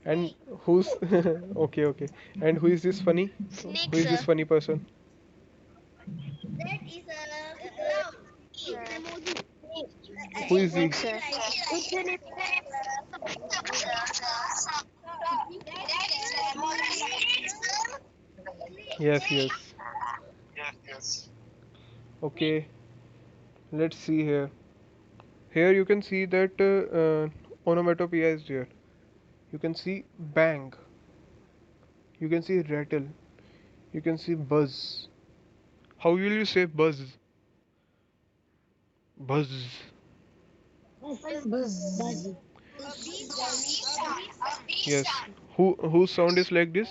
And who's okay. And who is this funny? Snake, Who is this sir. funny person? That is a cloud. Emoji. Who is he? Snake, sir. Yes. Okay. Let's see here. Here you can see that onomatopoeia is there. You can see bang. You can see rattle. You can see buzz. How will you say buzz? Buzz. Yes. Whose sound is like this?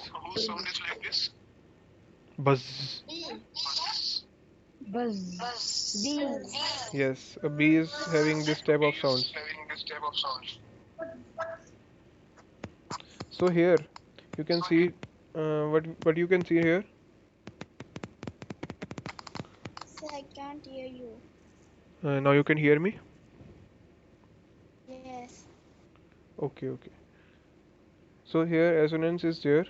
Buzz. Yes, a bee is having this type of sounds. So here you can see what you can see here. Sir, I can't hear you. Now you can hear me. Yes. Okay. So here assonance is there.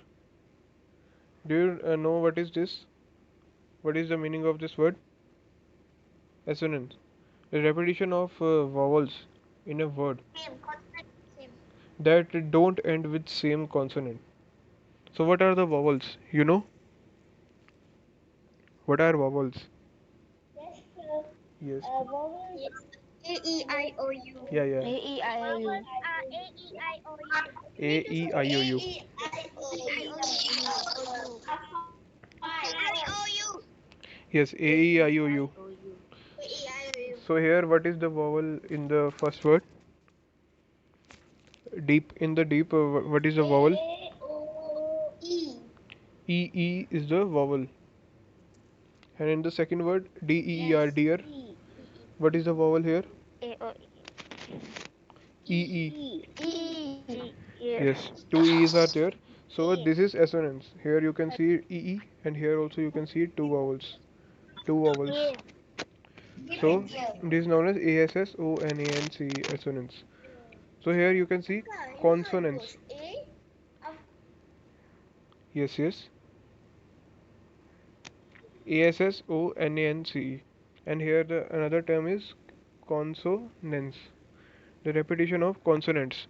Do you know what is this? What is the meaning of this word? Assonance. The repetition of vowels in a word Same. that don't end with same consonant. So what are the vowels? You know? What are vowels? Yes, sir. Yes. Vowels. A-E-I-O-U. Yeah. Vowels are A-E-I-O-U. A E I O U. I-O-U. Yes, A E I O U. So here what is the vowel in the first word? Deep in the deep what is the vowel? A-O-E. E is the vowel. And in the second word DEER deer, what is the vowel here? E. Yes, two E's are there. So this is assonance. Here you can see EE and here also you can see two vowels. So this is known as ASSONANCE assonance. So here you can see consonants. Yes, yes. ASSONANCE. And here the another term is consonance. The repetition of consonants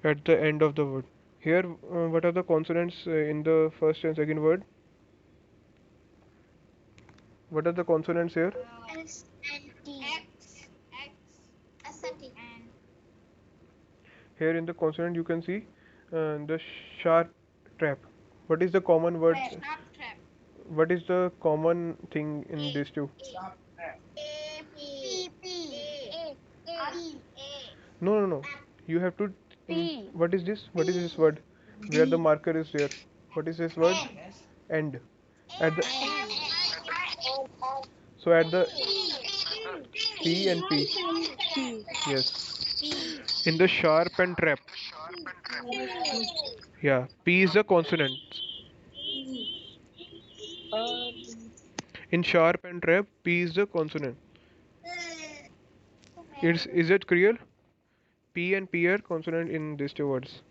at the end of the word. Here, what are the consonants in the first and second word? What are the consonants here? S and T. X, and Here in the consonant you can see the sharp trap. What is the common word? sharp trap. What is the common thing in these two? No, no, no. You have to. What is this? What is this word? Where the marker is there? What is this word? End. At the so at the P and P. Yes. In the sharp and trap. Yeah. P is the consonant. In sharp and trap, P is the consonant. Is it clear? P and P are consonant in these two words.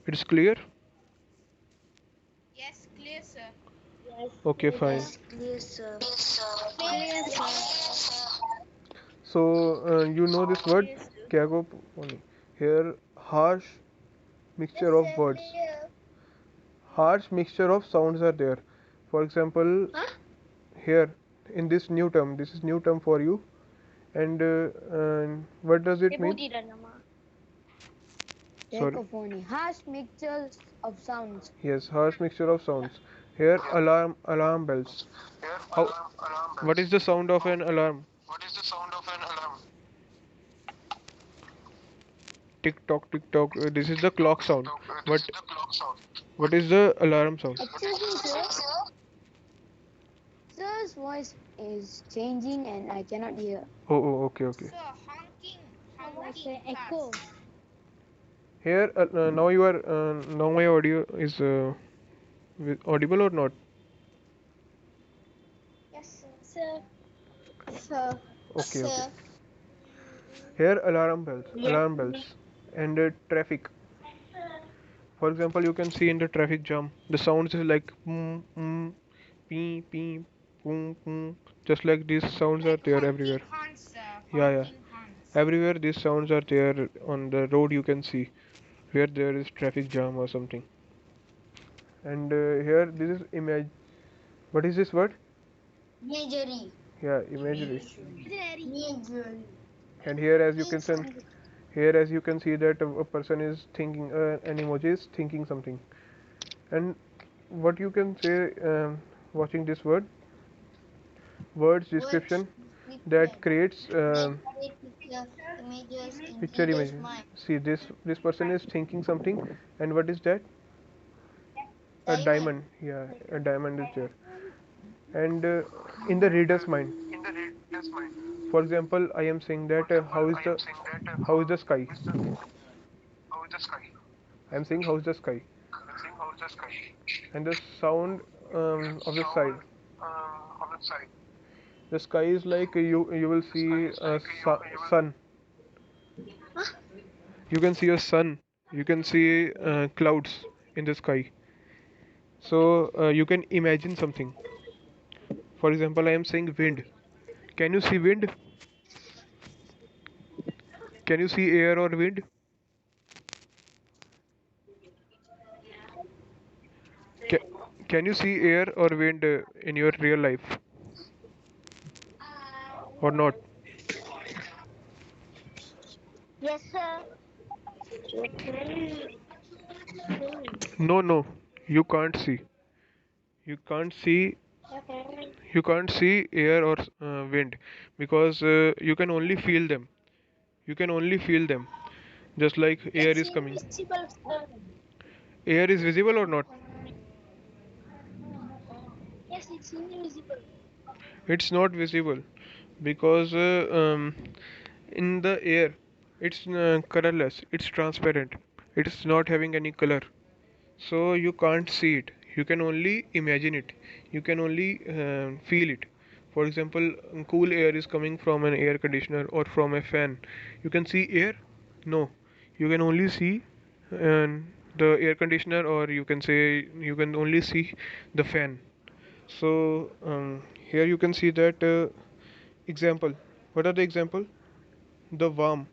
It's clear? Yes, clear, sir. Okay, fine. Clear, sir. So you know this word? 𝗂𝗂𝗵𝗷. Here, harsh mixture of words. Harsh mixture of sounds are there. For example, here in this new term, this is new term for you. And what does it mean? Sorry. Cacophony. Harsh mixtures of sounds. Yes, harsh mixture of sounds. Here, alarm bells. How? What is the sound of an alarm? Tick tock, tick tock. This is the clock sound. What is the alarm sound? Excuse me, sir. Sir's voice is changing and I cannot hear. Oh, okay, okay. So honking Echo. cars. Here, now you are now my audio is audible or not? Yes, sir. Sir. Okay, okay. Here, alarm bells, and traffic. For example, you can see in the traffic jam, the sounds is like pee, pee, boom, boom. Just like these sounds are there everywhere. Horns, Yeah, yeah. honking horns. Everywhere these sounds are there on the road. You can see where there is traffic jam or something. And here, this is image. What is this word? Imagery. Yeah, imagery. Imagery. And here, as you can see that a person is thinking, an emoji is thinking something. And what you can say watching this words description that creates Images in picture reader's image. mind. See, this person is thinking something, and what is that? A diamond. Yeah, a diamond is there. And in the reader's mind. For example, I am saying that how is the sky? I am saying how is the sky? And the sound of the side. The sky is like you will see a sun. You can see a sun. You can see clouds in the sky. So you can imagine something. For example, I am saying wind. Can you see wind? Can you see air or wind? Ca can you see air or wind in your real life or not? Yes, sir. No, no, you can't see. You can't see. You can't see air or wind because you can only feel them. You can only feel them. Just like air is coming. Invisible, sir. Air is visible or not? Yes, it's invisible. It's not visible because in the air it's colorless. It's transparent. It's not having any color. So you can't see it. You can only imagine it. You can only feel it. For example, cool air is coming from an air conditioner or from a fan. You can see air? No. You can only see the air conditioner, or you can say you can only see the fan. So here you can see that example. What are the example? The warm,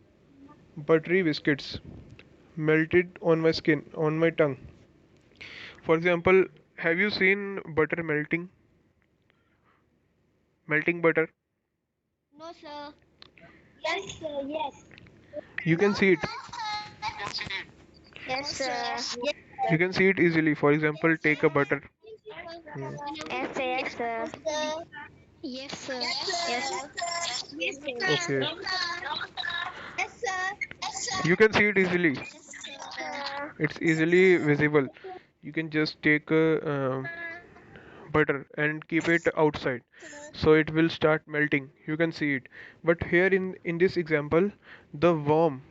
buttery biscuits melted on my skin, on my tongue. For example, have you seen butter melting butter? No, sir. Yes, sir. Yes. You can see it. Yes, sir. You can see it easily. For example, take a butter. Hmm. Yes, sir. Yes, sir. Yes, sir. Yes, sir. Yes, sir. Okay. Yes, sir. You can see it easily. It's easily visible. You can just take a butter and keep it outside, so it will start melting. You can see it. But here in this example, the warm.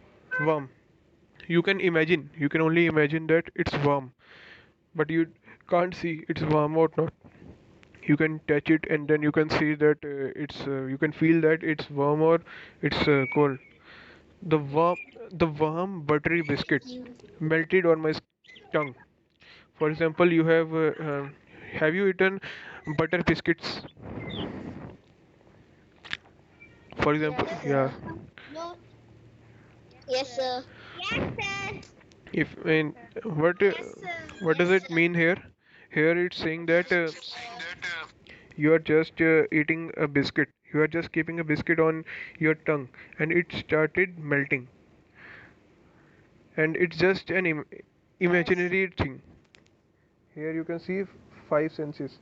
You can imagine. You can only imagine that it's warm, but you can't see it's warm or not. You can touch it and then you can see that it's you can feel that it's warm or it's cold. The warm, the warm buttery biscuits melted on my tongue. For example, have you eaten butter biscuits? For example, yeah. No. Yes, sir. If in what does it mean here? Here it's saying that you are just eating a biscuit. You are just keeping a biscuit on your tongue, and it started melting. And it's just an imaginary thing. Here you can see five senses.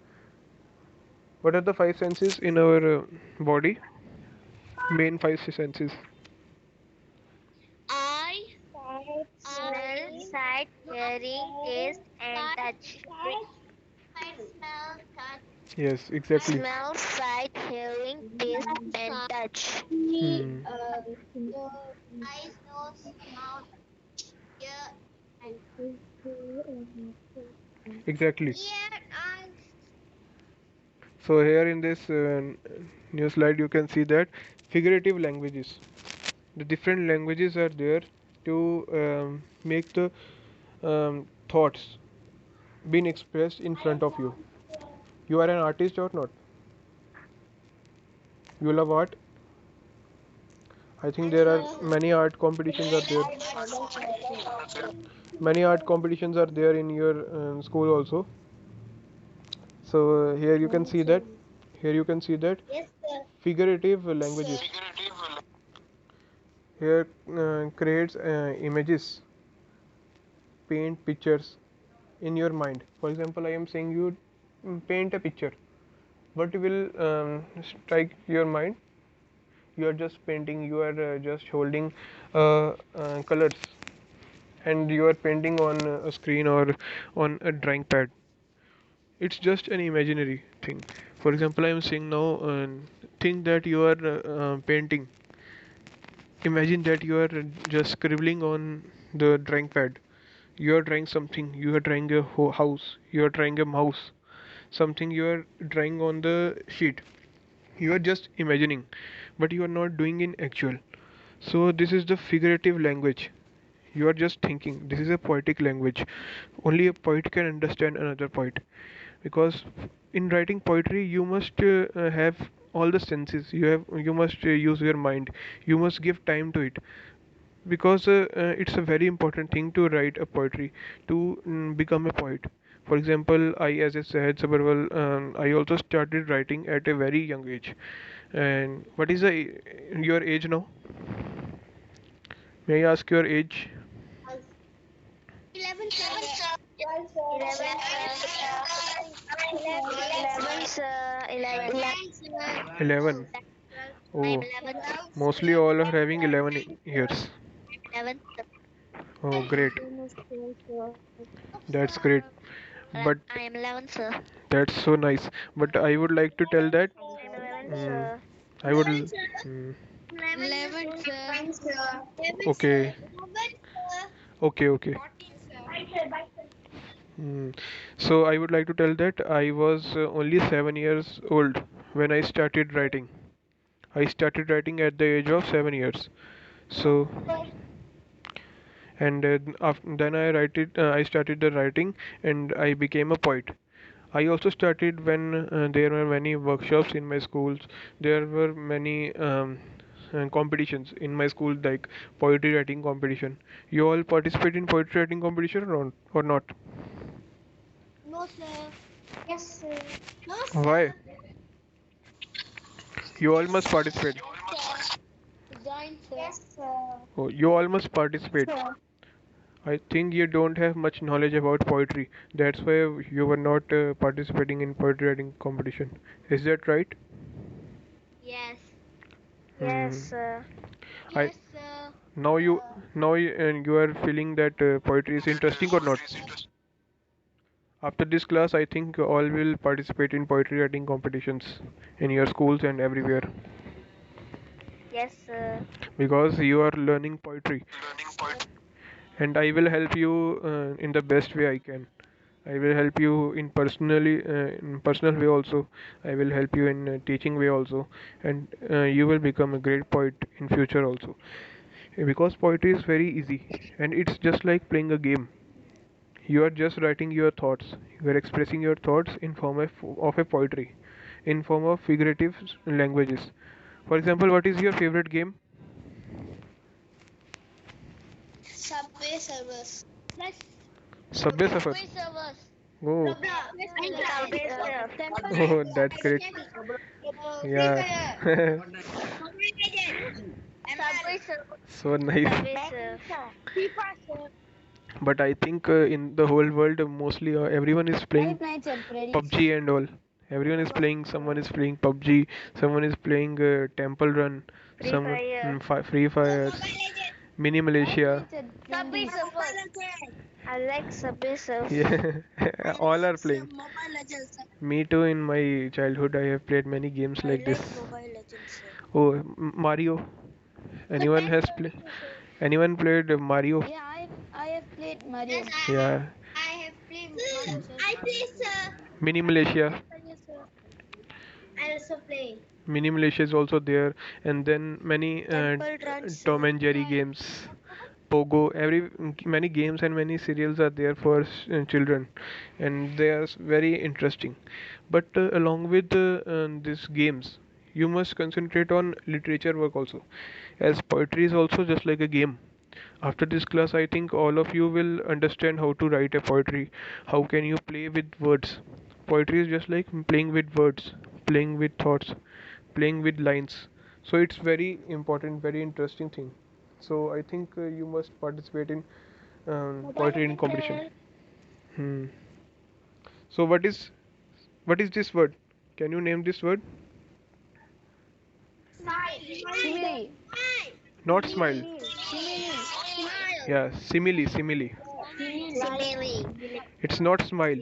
What are the five senses in our body? Main five senses. I Smell, sight, hearing, taste, and touch. Yes, exactly. Smell, sight, hearing, taste, and touch. Hmm. Exactly. So here in this new slide, you can see that figurative languages. The different languages are there to make the thoughts being expressed in front of you. You are an artist or not? You love art? I think there are many art competitions are there. Many art competitions are there in your school also. So here you can see that. Here you can see that figurative languages. Here creates images, paint pictures in your mind. For example, I am saying you paint a picture. What will strike your mind? You are just painting. You are just holding colors, and you are painting on a screen or on a drawing pad. It's just an imaginary thing. For example, I am saying now, think that you are painting. Imagine that you are just scribbling on the drawing pad. You are drawing something. You are drawing a house. You are drawing a mouse. Something you are drawing on the sheet. You are just imagining, but you are not doing in actual. So this is the figurative language. You are just thinking. This is a poetic language. Only a poet can understand another poet, because in writing poetry you must have all the senses. You must use your mind. You must give time to it, because it's a very important thing to write a poetry to become a poet. For example, I, as a Sahaj Sabharwal, I also started writing at a very young age. And what is your age now? May I ask your age? 11, sir. 11, sir. 11. 11. I'm Oh, 11. mostly all are having 11 years. 11. Oh, great. That's great. But I am 11, sir. that's so nice. But I would like to tell that I'm 11, mm, sir. I would. Mm, 11, sir. okay, okay. 14, sir. Mm. So I would like to tell that I was only 7 years old when I started writing. I started writing at the age of 7 years. So, and then I started the writing, and I became a poet. I also started when there were many workshops in my schools. There were many competitions in my school, like poetry writing competition. You all participate in poetry writing competition or not? No, sir. Yes, sir. No, Why? You all must participate. Join, sir. Yes, sir. Oh, you all must participate. Sure. I think you don't have much knowledge about poetry. That's why you were not participating in poetry writing competition. Is that right? Yes. Yes, Hmm. sir. I Yes, sir. and you are feeling that poetry is interesting or not? After this class, I think you all will participate in poetry writing competitions in your schools and everywhere Yes, sir. because you are learning poetry, and I will help you in the best way I can. I will help you in personal way also. I will help you in teaching way also, and you will become a great poet in future also. Because poetry is very easy, and it's just like playing a game. You are just writing your thoughts. You are expressing your thoughts in form of a poetry, in form of figurative languages. For example, what is your favorite game? Subway servers. Plus, Subway Surfer. Subway servers. Oh, Subway surf. oh, that's great. Free Yeah, Fire, Mobile Legends, Subway ML, surf. so nice. Subway surf. FIFA, sir. But I think in the whole world, mostly everyone is playing Right nights are pretty. PUBG and all. Everyone is playing. Someone is playing PUBG. Someone is playing Temple Run. Free Some fire. Free Fires. Mobile Legends, Mini Right Malaysia. nights are Subway trendy. surf. Mobile Legends, I like Subway surf. Yeah, all are playing. Mobile Legends. Me too. In my childhood, I have played many games I like like this. Mobile Legends, sir. Oh, Mario. Anyone has played? Anyone played Mario? Yeah, I have played Mario. Yes, Yeah. I have played Mario, sir. I play, sir. Mini Malaysia. Yes, sir. I also play. Mini Malaysia is also there, and then many Temple Run, Tom sir. and Jerry games, Pogo. Many games and many serials are there for children, and they are very interesting. But along with these games, you must concentrate on literature work also, as poetry is also just like a game. After this class, I think all of you will understand how to write a poetry. How can you play with words? Poetry is just like playing with words, playing with thoughts, playing with lines. So it's very important, very interesting thing. So I think you must participate in poetry in competition. Hmm. So what is this word? Can you name this word? Simile. Not smile. Yeah, simile, simile. It's not smile.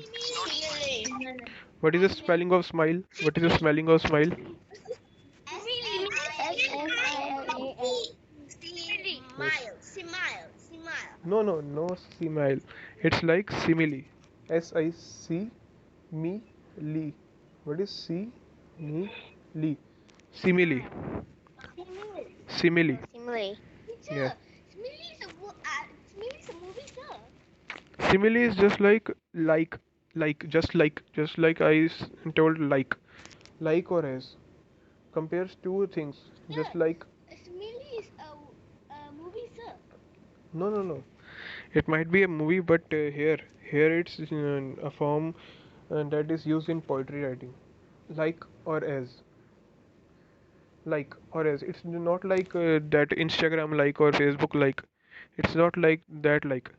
What is the spelling of smile? What is the spelling of smile? No, no, no simile. It's like simile. SIC me li. What is C me li? Simile. Simile. Simile. Yeah. Simile is a movie, sir. Simile is just just like told like or as. Compares two things. Just like Simile is a movie, sir. no, no, no. It might be a movie, but here it's a form that is used in poetry writing. Like or as. Like or as. It's not like that Instagram like or Facebook like. It's not like that like.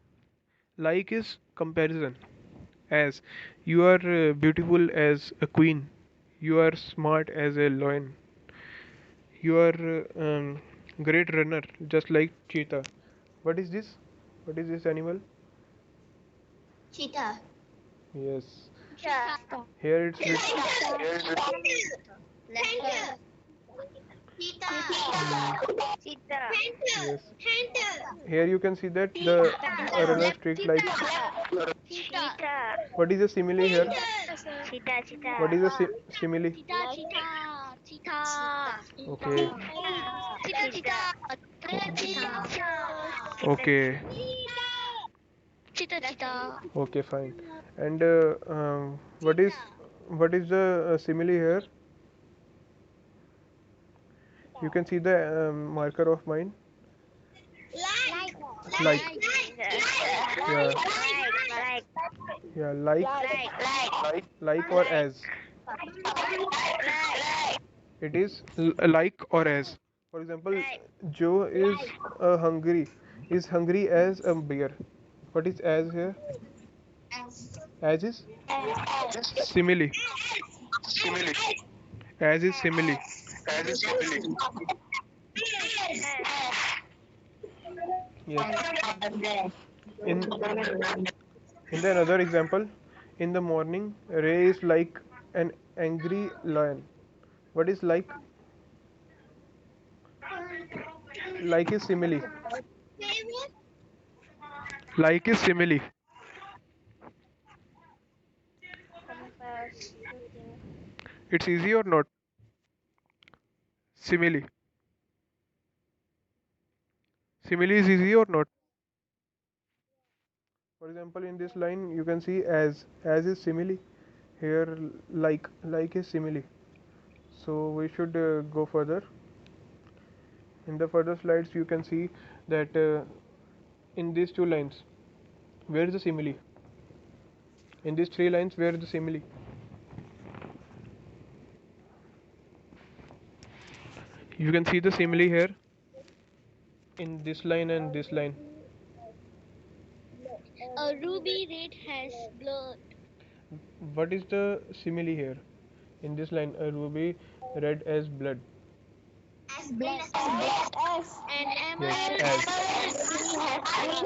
Like is comparison. As you are beautiful as a queen. You are smart as a lion. You are great runner, just like cheetah. What is this? What is this animal? Cheetah. Yes. Yeah. Here it's written. Panther. Cheetah. Cheetah. Yes. Panther. Here you can see that the runner streak like. Cheetah. What is the simile here? Cheetah. Cheetah. What is the simile? Cheetah. Okay. Cita-cita. Okay. Cita-cita. Okay, fine. And what is the simile here? You can see the marker of mine. Like. Yeah. Yeah. Like or as. It is like or as. For example, Joe is hungry. Is hungry as a bear. What is as here? As is simile. As is simile. Yes. In the another example, in the morning, Ray is like an angry lion. What is like? Like is simile. Like is simile. Compares two things. It's easy or not? Simile. Simile is easy or not? For example, in this line, you can see as is simile. Here, like is simile. So we should go further. In the further slides, you can see that in these two lines, where is the simile? In these three lines, where is the simile? You can see the simile here in this line and this line. A ruby red has blood. What is the simile here? In this line, a ruby red as blood. Blood. An Yes, emerald as.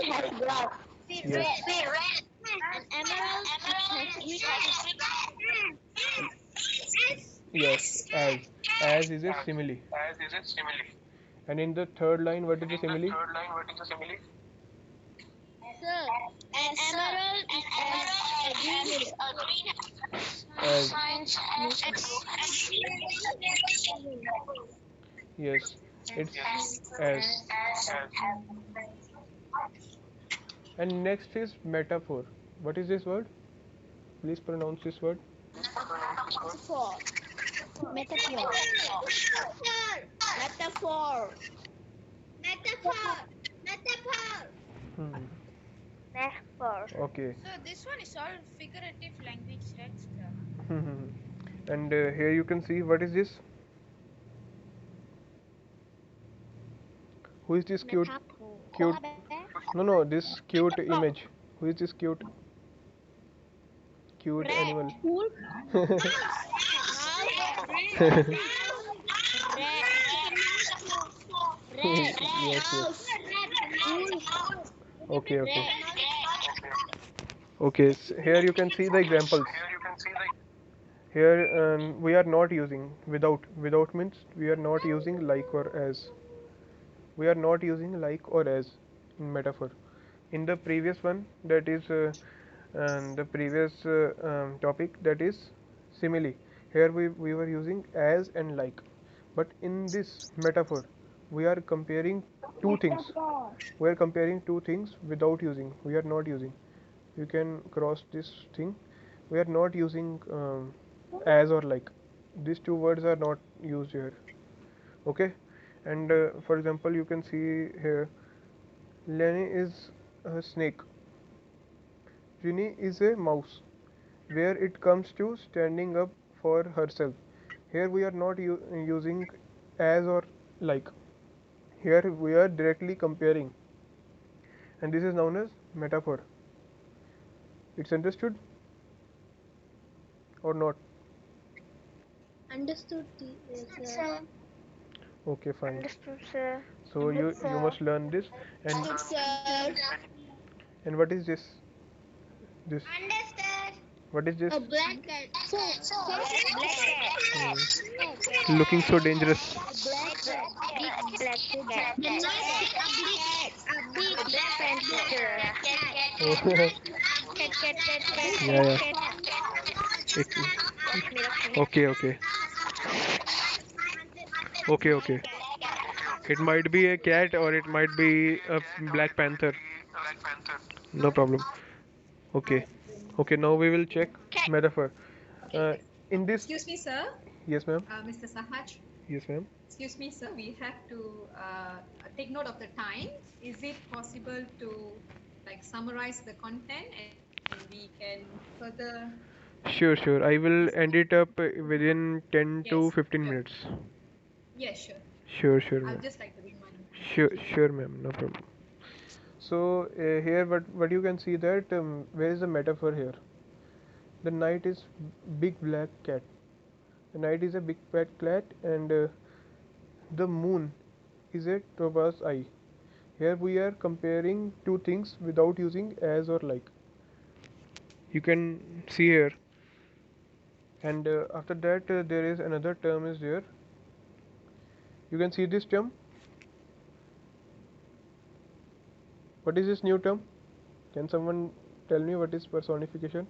has blood. Yes, An emerald has yes, as. As is a simile. And in the third line, what is the simile? Sir, an emerald is a green. As. Yes, it's as. And next is metaphor. What is this word? Please pronounce this word. Metaphor. Metaphor. Hmm. Metaphor. Okay. So this one is all figurative language, right, sir? And here you can see what is this? Who is this cute? Cute. No, this cute image. Who is this cute? Cute animal. Yes. Okay. Okay. Here you can see the examples. Here we are not using without. Without means we are not using like or as. We are not using like or as in metaphor. In the previous one, that is the previous topic, that is simile. Here we were using as and like, but in this metaphor we are comparing two things. We are comparing two things without using. We are not using. You can cross this thing. We are not using as or like. These two words are not used here. Okay. And for example, you can see here, Lenny is a snake, Ginny is a mouse, where it comes to standing up for herself. Here we are not using as or like. Here we are directly comparing, and this is known as metaphor. It's understood or not? Understood, sir. Okay, fine. Understood, sir. So you must learn this. And what is this? This. What is this? A black cat. Looking so dangerous. Black cat. Yeah. Okay. Okay, okay. It might be a cat or it might be a Black Panther. No problem. Okay. Okay, now we will check metaphor. Okay. Uh, in this, Excuse me, sir. yes, ma'am. Mr. Sahaj. Yes, ma'am. Excuse me, sir. We have to take note of the time. Is it possible to summarize the content and we can further? Sure, sure. I will end it up within 10 to Yes, 15 sure. minutes. Yes, sure. Sure, sure, I'll ma'am. just like to remind. Sure, sure, ma'am. No problem. So here, what you can see that where is the metaphor here? The night is big black cat. The night is a big black cat, and the moon is a 𝗃𝗏𝗄 eye. Here we are comparing two things without using as or like. You can see here, and after that there is another term is there. You can see this term. What is this new term? Can someone tell me what is personification?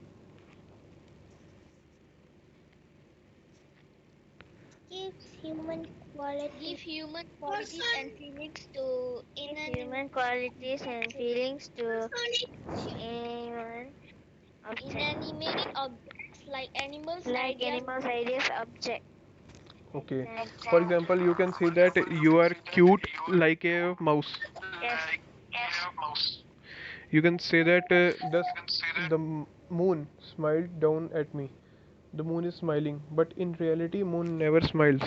Gives human quality. Give human qualities and feelings to Human qualities and feelings to anyone. inanimate objects like animals, Like ideas. animals, ideas, object. Okay. For example, you can see that you are cute like a mouse. Yes. You can say that the moon smiled down at me. The moon is smiling, but in reality, moon never smiles.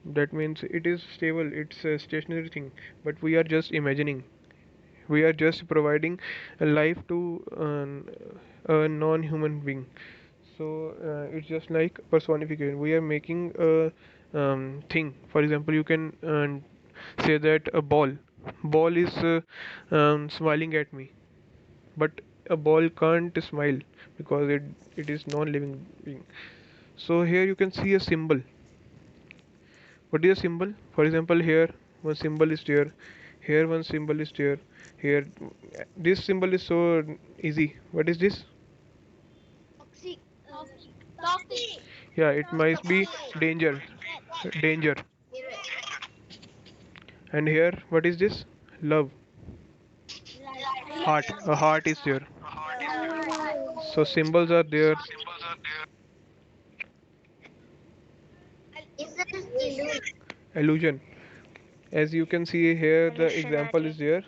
That means it is stable. It's a stationary thing, but we are just imagining. We are just providing a life to a non-human being. So it's just like personification. We are making a thing. For example, you can say that a ball is smiling at me, but a ball can't smile because it is non-living being. So here you can see a symbol. What is a symbol? For example, here one symbol is there, here one symbol is there, here this symbol is so easy. What is this? Toxic. Yeah, it might be danger. Danger. And here, what is this? Love. Heart. A heart is there. So symbols are there. Illusion. As you can see here, the example is there.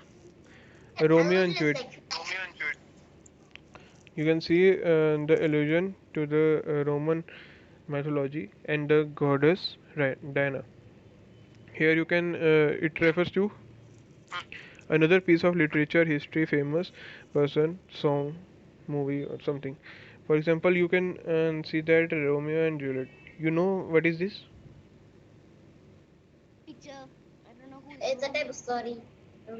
Romeo and Juliet. You can see the allusion to the Roman mythology and the goddess Diana. Here you can it refers to another piece of literature, history, famous person, song, movie, or something. For example, you can see that Romeo and Juliet. You know what is this? Picture. I don't know who. It's a type of story.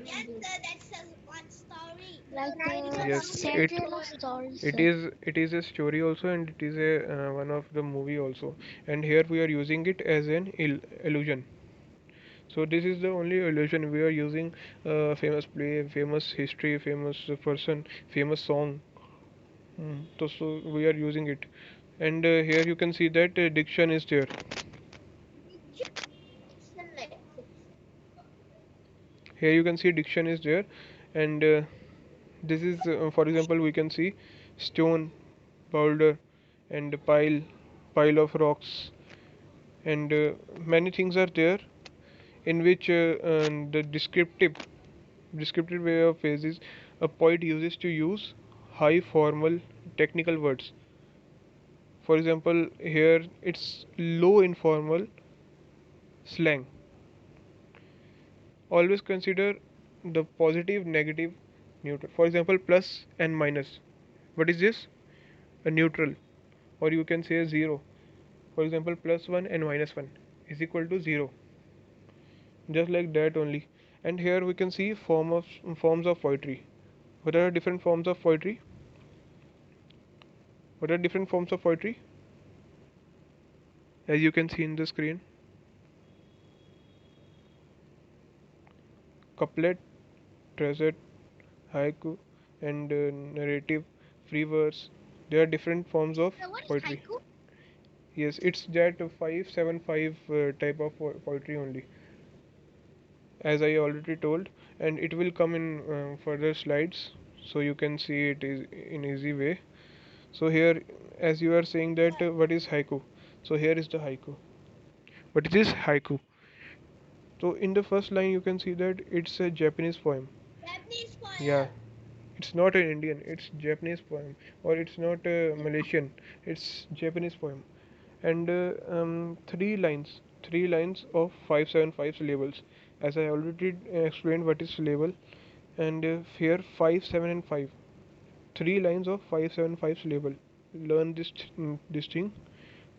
Yes, sir, that's a one story. Like Yes, Cinderella story. it is a story also, and it is a one of the movie also. And here we are using it as an illusion. So this is the only illusion we are using. Famous play, famous history, famous person, famous song. So we are using it, and here you can see that diction is there. Here you can see diction is there, and this is for example we can see stone, boulder, and pile of rocks, and many things are there in which the descriptive way of phrase is a poet uses to use high formal technical words. For example, here it's low informal slang. Always consider the positive, negative, neutral. For example, plus and minus. What is this? A neutral, or you can say 0. For example, plus 1 and minus 1 is equal to 0. Just like that only. And here we can see forms of poetry. What are different forms of poetry? What are different forms of poetry? As you can see in the screen. Couplet, trezet, haiku, and narrative, free verse. There are different forms of So what is poetry. haiku? Yes, it's that 575 type of poetry only, as I already told, and it will come in further slides, so you can see it is in easy way. So here, as you are saying that what is haiku, so here is the haiku. What is this haiku? So in the first line you can see that it's a Japanese poem. Japanese Yeah, poem. it's not an Indian, it's Japanese poem, or it's not a Malaysian, it's Japanese poem. And three lines of 575 syllables. As I already explained what is syllable, and here 5, 7, and 5. 3 lines of 575 syllable. Learn this thing.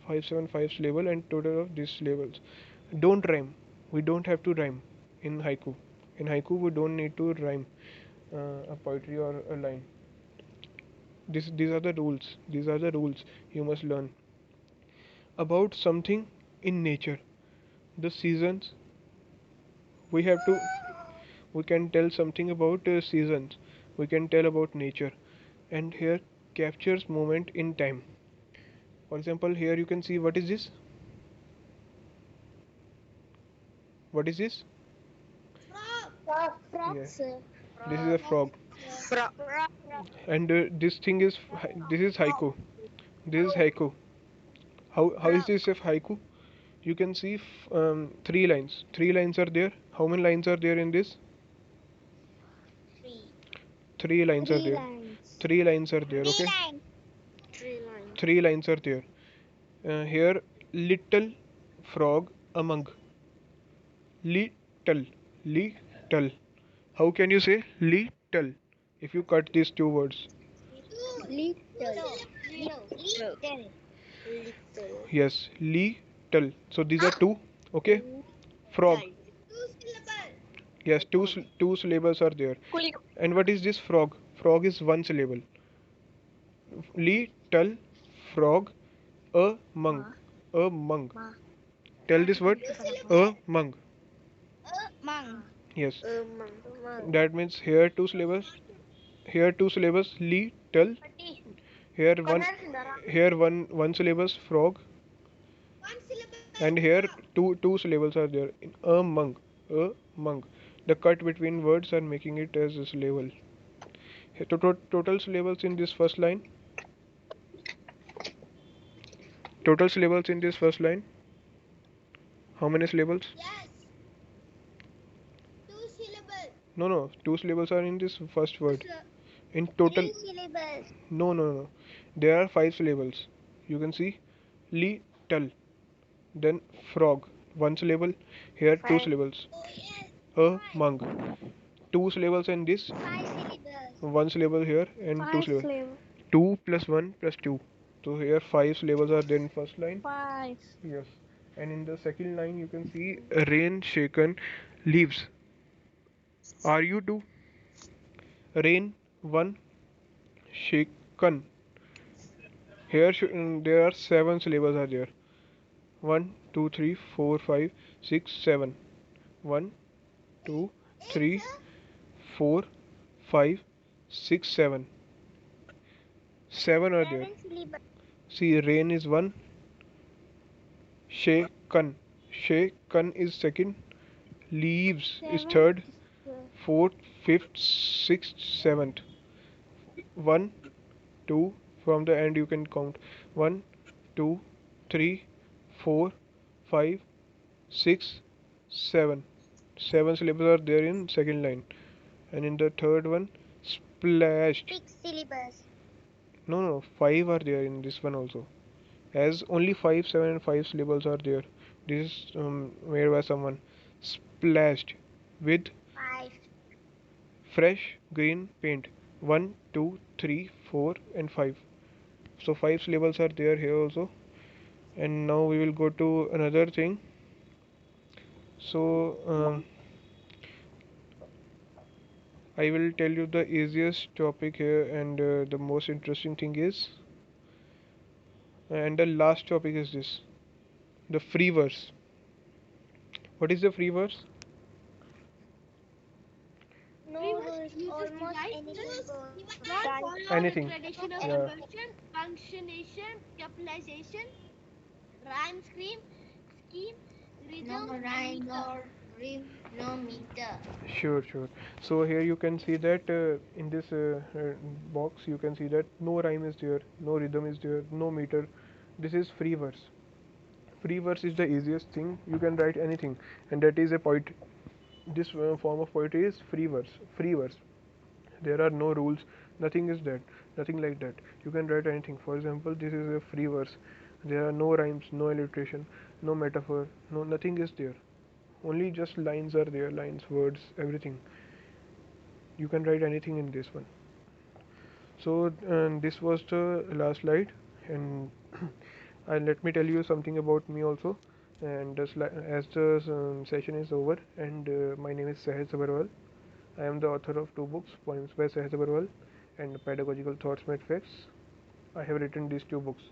575 syllable and total of these syllables. Don't rhyme. We don't have to rhyme in haiku. In haiku, we don't need to rhyme a poetry or a line. These are the rules. These are the rules you must learn about something in nature. The seasons, we have to, we can tell something about seasons, we can tell about nature, and here captures moment in time. For example, here you can see what is this, what is this? Frog, Yeah, sir. this is a frog. And this thing is, this is haiku, this is haiku. How is this a haiku? You can see 3 lines are there. How many lines are there in this? 3. 3 lines are Three there. lines. 3 lines are there. Okay, 3 lines. 3 lines are there. Here, little frog among. Little, little. How can you say little if you cut these two words? Little. Little. Yes, little. So these are two. Okay, frog. Yes, two syllables are there. And what is this frog? Frog is one syllable. Little frog among. Among. Tell this word. Among. Mang. Yes. Mang. That means here two syllables. Here two syllables. Little. Here one syllables frog. And here two syllables are there. In among. Among. The cut between words are making it as a syllable. Total syllables in this first line. Total syllables in this first line. How many syllables? Yes. 2 syllables. No. Two syllables are in this first word. In total. 3 syllables. No. There are 5 syllables. You can see little. Then frog. One syllable. Here two syllables. Among. Two syllables and this. 5 syllables. One syllable here and two syllables. syllables. 2 plus 1 plus 2. So here 5 syllables are there in first line. 5. Yes. And in the second line you can see rain shaken leaves. Are you two? Rain 1 shaken. Here there are 7 syllables are there. 1, 2, 3, 4, 5, 6, 7. 1, 2, 3, 4, 5, 6, 7. 7 are there. 7 syllables. See, rain is 1. Shaken. Shaken is second. Leaves is 7. third. Fourth, fifth, sixth, seventh. 1, 2. From the end you can count. 1, 2, 3, 4, 5, 6, 7. 7 syllables are there in second line. And in the third one, splashed. 6 syllables. No. 5 are there in this one also. As only 5, 7, and 5 syllables are there. This is made by someone. Splashed with 5. fresh green paint. 1, 2, 3, 4, and 5. So 5 syllables are there here also. And now we will go to another thing. So I will tell you the easiest topic here, and the most interesting thing is, and the last topic is this, the free verse. What is the free verse? No rules. Almost anything goes. Not follow Anything. the traditional Yeah. conversion, punctuation, capitalization. Rhyme, scheme, rhythm, No rhyme, no rhyme, no meter. Sure. So here you can see that in this box you can see that no rhyme is there, no rhythm is there, no meter. This is free verse. Free verse is the easiest thing. You can write anything, and that is a poetry. This form of poetry is free verse. Free verse. There are no rules. Nothing is that. Nothing like that. You can write anything. For example, this is a free verse. There are no rhymes, no alliteration, no metaphor, no nothing is there. Only just lines are there. Lines, words, everything. You can write anything in this one. So this was the last slide, and let me tell you something about me also. And as the session is over, and my name is 𝗧𝗫 Sabharwal. I am the author of two books, Poems by Sahaj Sabharwal and Pedagogical Thoughts Made Facts. I have written these two books.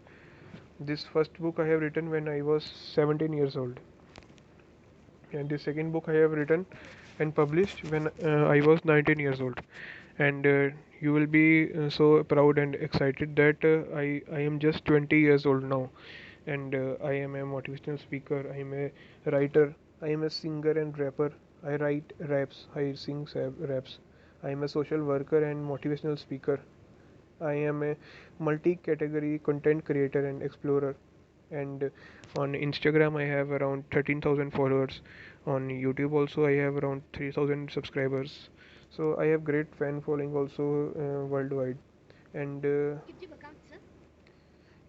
This first book I have written when I was 17 years old, and the second book I have written and published when I was 19 years old. And you will be so proud and excited that I am just 20 years old now, and I am a motivational speaker. I am a writer. I am a singer and rapper. I write raps. I sing raps. I am a social worker and motivational speaker. I am a multi-category content creator and explorer. And on Instagram I have around 13,000 followers. On YouTube also I have around 3,000 subscribers. So I have great fan following also worldwide. And YouTube account, sir.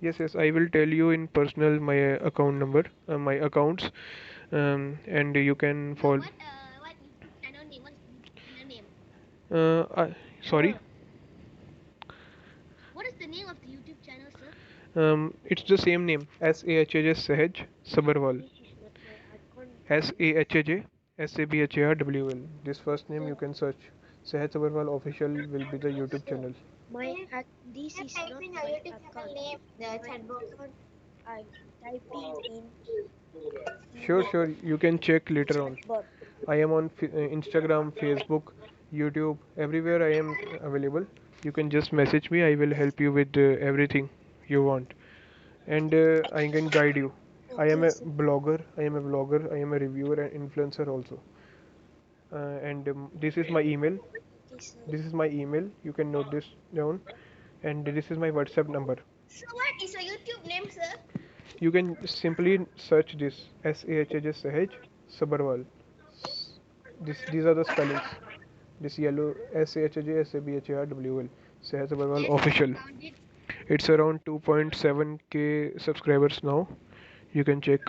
yes, I will tell you in personal my account number, my accounts, and you can So follow. what YouTube channel name? What's the channel name? Sorry. What is the name of the YouTube channel, sir? It's the same name, Sahaj Sabharwal. This is not my account. Sahaj Sabharwal. This first name you can search. Sahaj Sabharwal official will be the YouTube Sir, channel. this is Type not in my your YouTube account. channel name, the My chat box. account I'm typing in Sure, you can check later on. chatbot. I am on Instagram, Facebook, YouTube, everywhere I am available. You can just message me. I will help you with everything you want, and I can guide you. I am Okay, a sir. blogger. I am a reviewer and influencer also. And this is my email. Okay, sir. This is my email. You can note this down. And this is my WhatsApp number. So what is your YouTube name, sir? You can simply search this Sahaj Sabharwal. These are the spellings. This yellow Sahaj Sabharwal Yes, official. found it. It's around 2.7k subscribers now. You can check.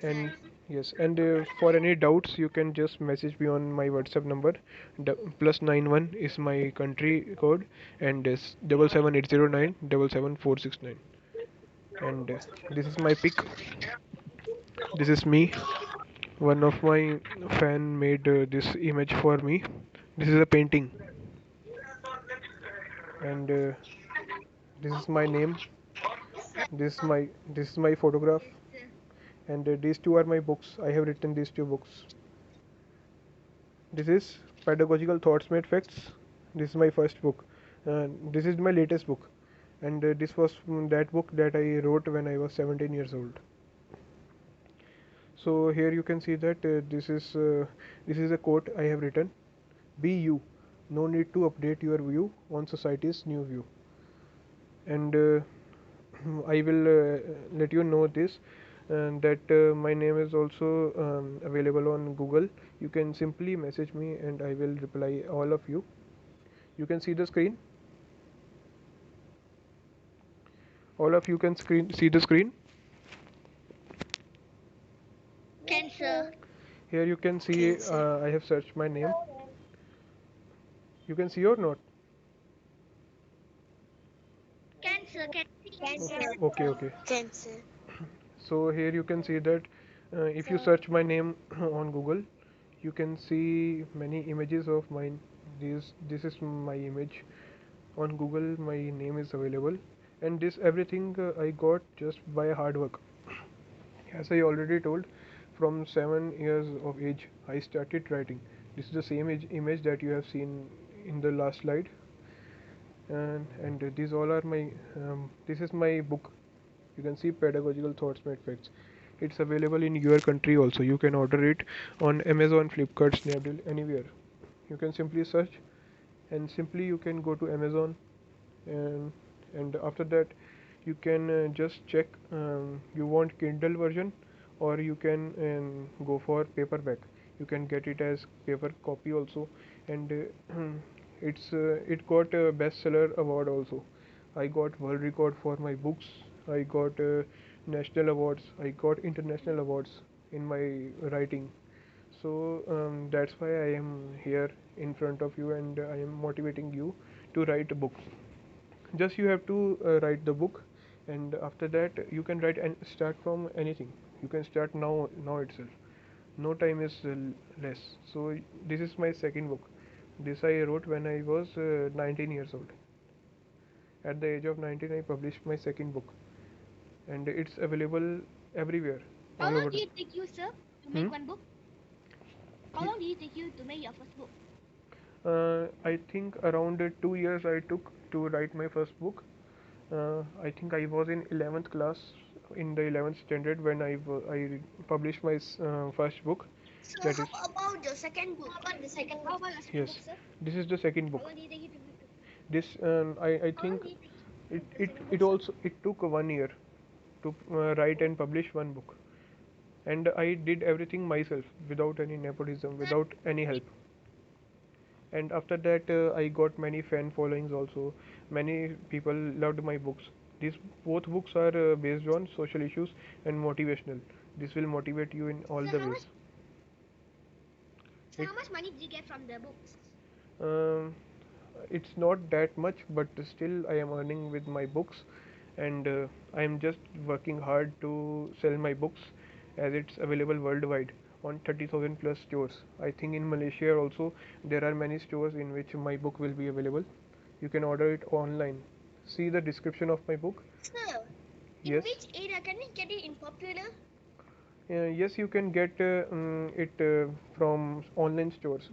And yes, and for any doubts you can just message me on my WhatsApp number. +91 is my country code, and is 77809 77469. And this is my pic. This is me. One of my fan made this image for me. This is a painting, and this is my name. This is my photograph, Yes, sir. and these two are my books. I have written these two books. This is Pedagogical Thoughts Made Facts. This is my first book. This is my latest book, and this was that book that I wrote when I was 17 years old. So here you can see that this is a quote I have written. Be you. No need to update your view on society's new view. And I will let you know this, that my name is also available on Google. You can simply message me and I will reply all of you. You can see the screen. All of you can see the screen. Can, sir. Here you can see Can, sir. I have searched my name. You can see or not? Can, sir. Can see. Can, sir. Okay. Can, sir. So here you can see that if you search my name on Google, you can see many images of mine. This is my image on Google. My name is available, and this everything I got just by hard work. As I already told, from 7 years of age I started writing. This is the same image that you have seen in the last slide, and these all are my. This is my book. You can see Pedagogical Thoughts Made Facts. It's available in your country also. You can order it on Amazon, Flipkart, Snapdeal, anywhere. You can simply search, and simply you can go to Amazon, and after that you can just check you want Kindle version, or you can go for paperback. You can get it as paper copy also, and it got a bestseller award also. I got world record for my books. I got national awards. I got international awards in my writing. So that's why I am here in front of you, and I am motivating you to write a book. Just you have to write the book, and after that you can write and start from anything. You can start now itself. No time is less. So this is my second book. This I wrote when I was 19 years old. At the age of 19 I published my second book, and it's available everywhere, How all long over did the. it take you, sir, to Hmm? make one book? How long did it take you to make your first book? I think around 2 years I took to write my first book. I think I was in 11th class, in the 11th standard, when I published my first book. So That how is, about the second book? How about your second yes, book, sir? this is the second How book. long did it take you to make? This I How long think did it take you to it make the it second it book, sir? also it took 1 year to write and publish one book, and I did everything myself without any nepotism, without any help. And after that I got many fan followings also. Many people loved my books. These both books are based on social issues and motivational. This will motivate you in all So the how much? ways. So It how much money did you get from the books? um, it's not that much, but still I am earning with my books, and I am just working hard to sell my books, as it's available worldwide on 30,000 plus stores. I think in Malaysia also there are many stores in which my book will be available. You can order it online. See the description of my book. Sir, in Yes. which area can we get it in popular? Yes, you can get it from online stores,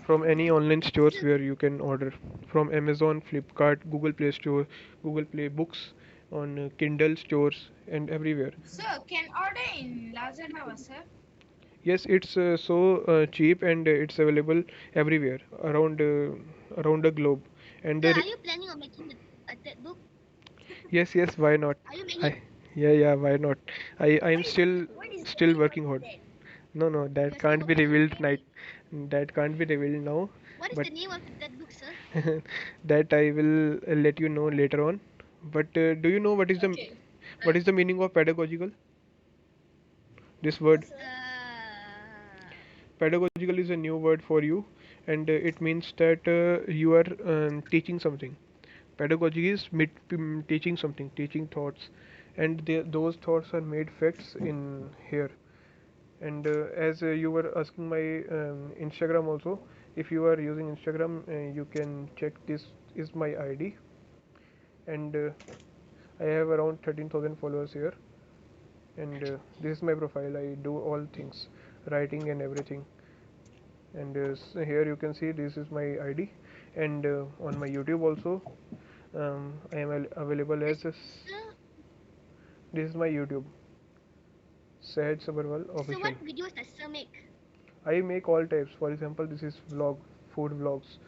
from any online stores where you can order, from Amazon, Flipkart, Google Play Store, Google Play Books, on Kindle stores, and everywhere. Sir, can order in Lazada, sir? Yes, it's so cheap, and it's available everywhere around the globe. And Sir, are you planning on making a third book? yes, why not? Are you I making? Yeah, why not? I'm What is the still name working of hard. that? No, that You're still can't be working on revealed it. tonight. That can't be revealed now, What is but the name of the third book, sir? that I will let you know later on. But do you know Okay. what is the meaning of pedagogical? This word pedagogical is a new word for you, and it means that you are teaching something. Pedagogy is teaching something, teaching thoughts, and those thoughts are made facts in here. And as you were asking my Instagram also, if you are using Instagram, you can check. This is my ID, and I have around 13,000 followers here, and this is my profile. I do all things, writing and everything. And so here you can see this is my ID, and on my YouTube also I am available as Sir, this is my YouTube, Sahaj Sabharwal so what official. videos does sir make? I make all types. For example, this is vlog, food vlogs.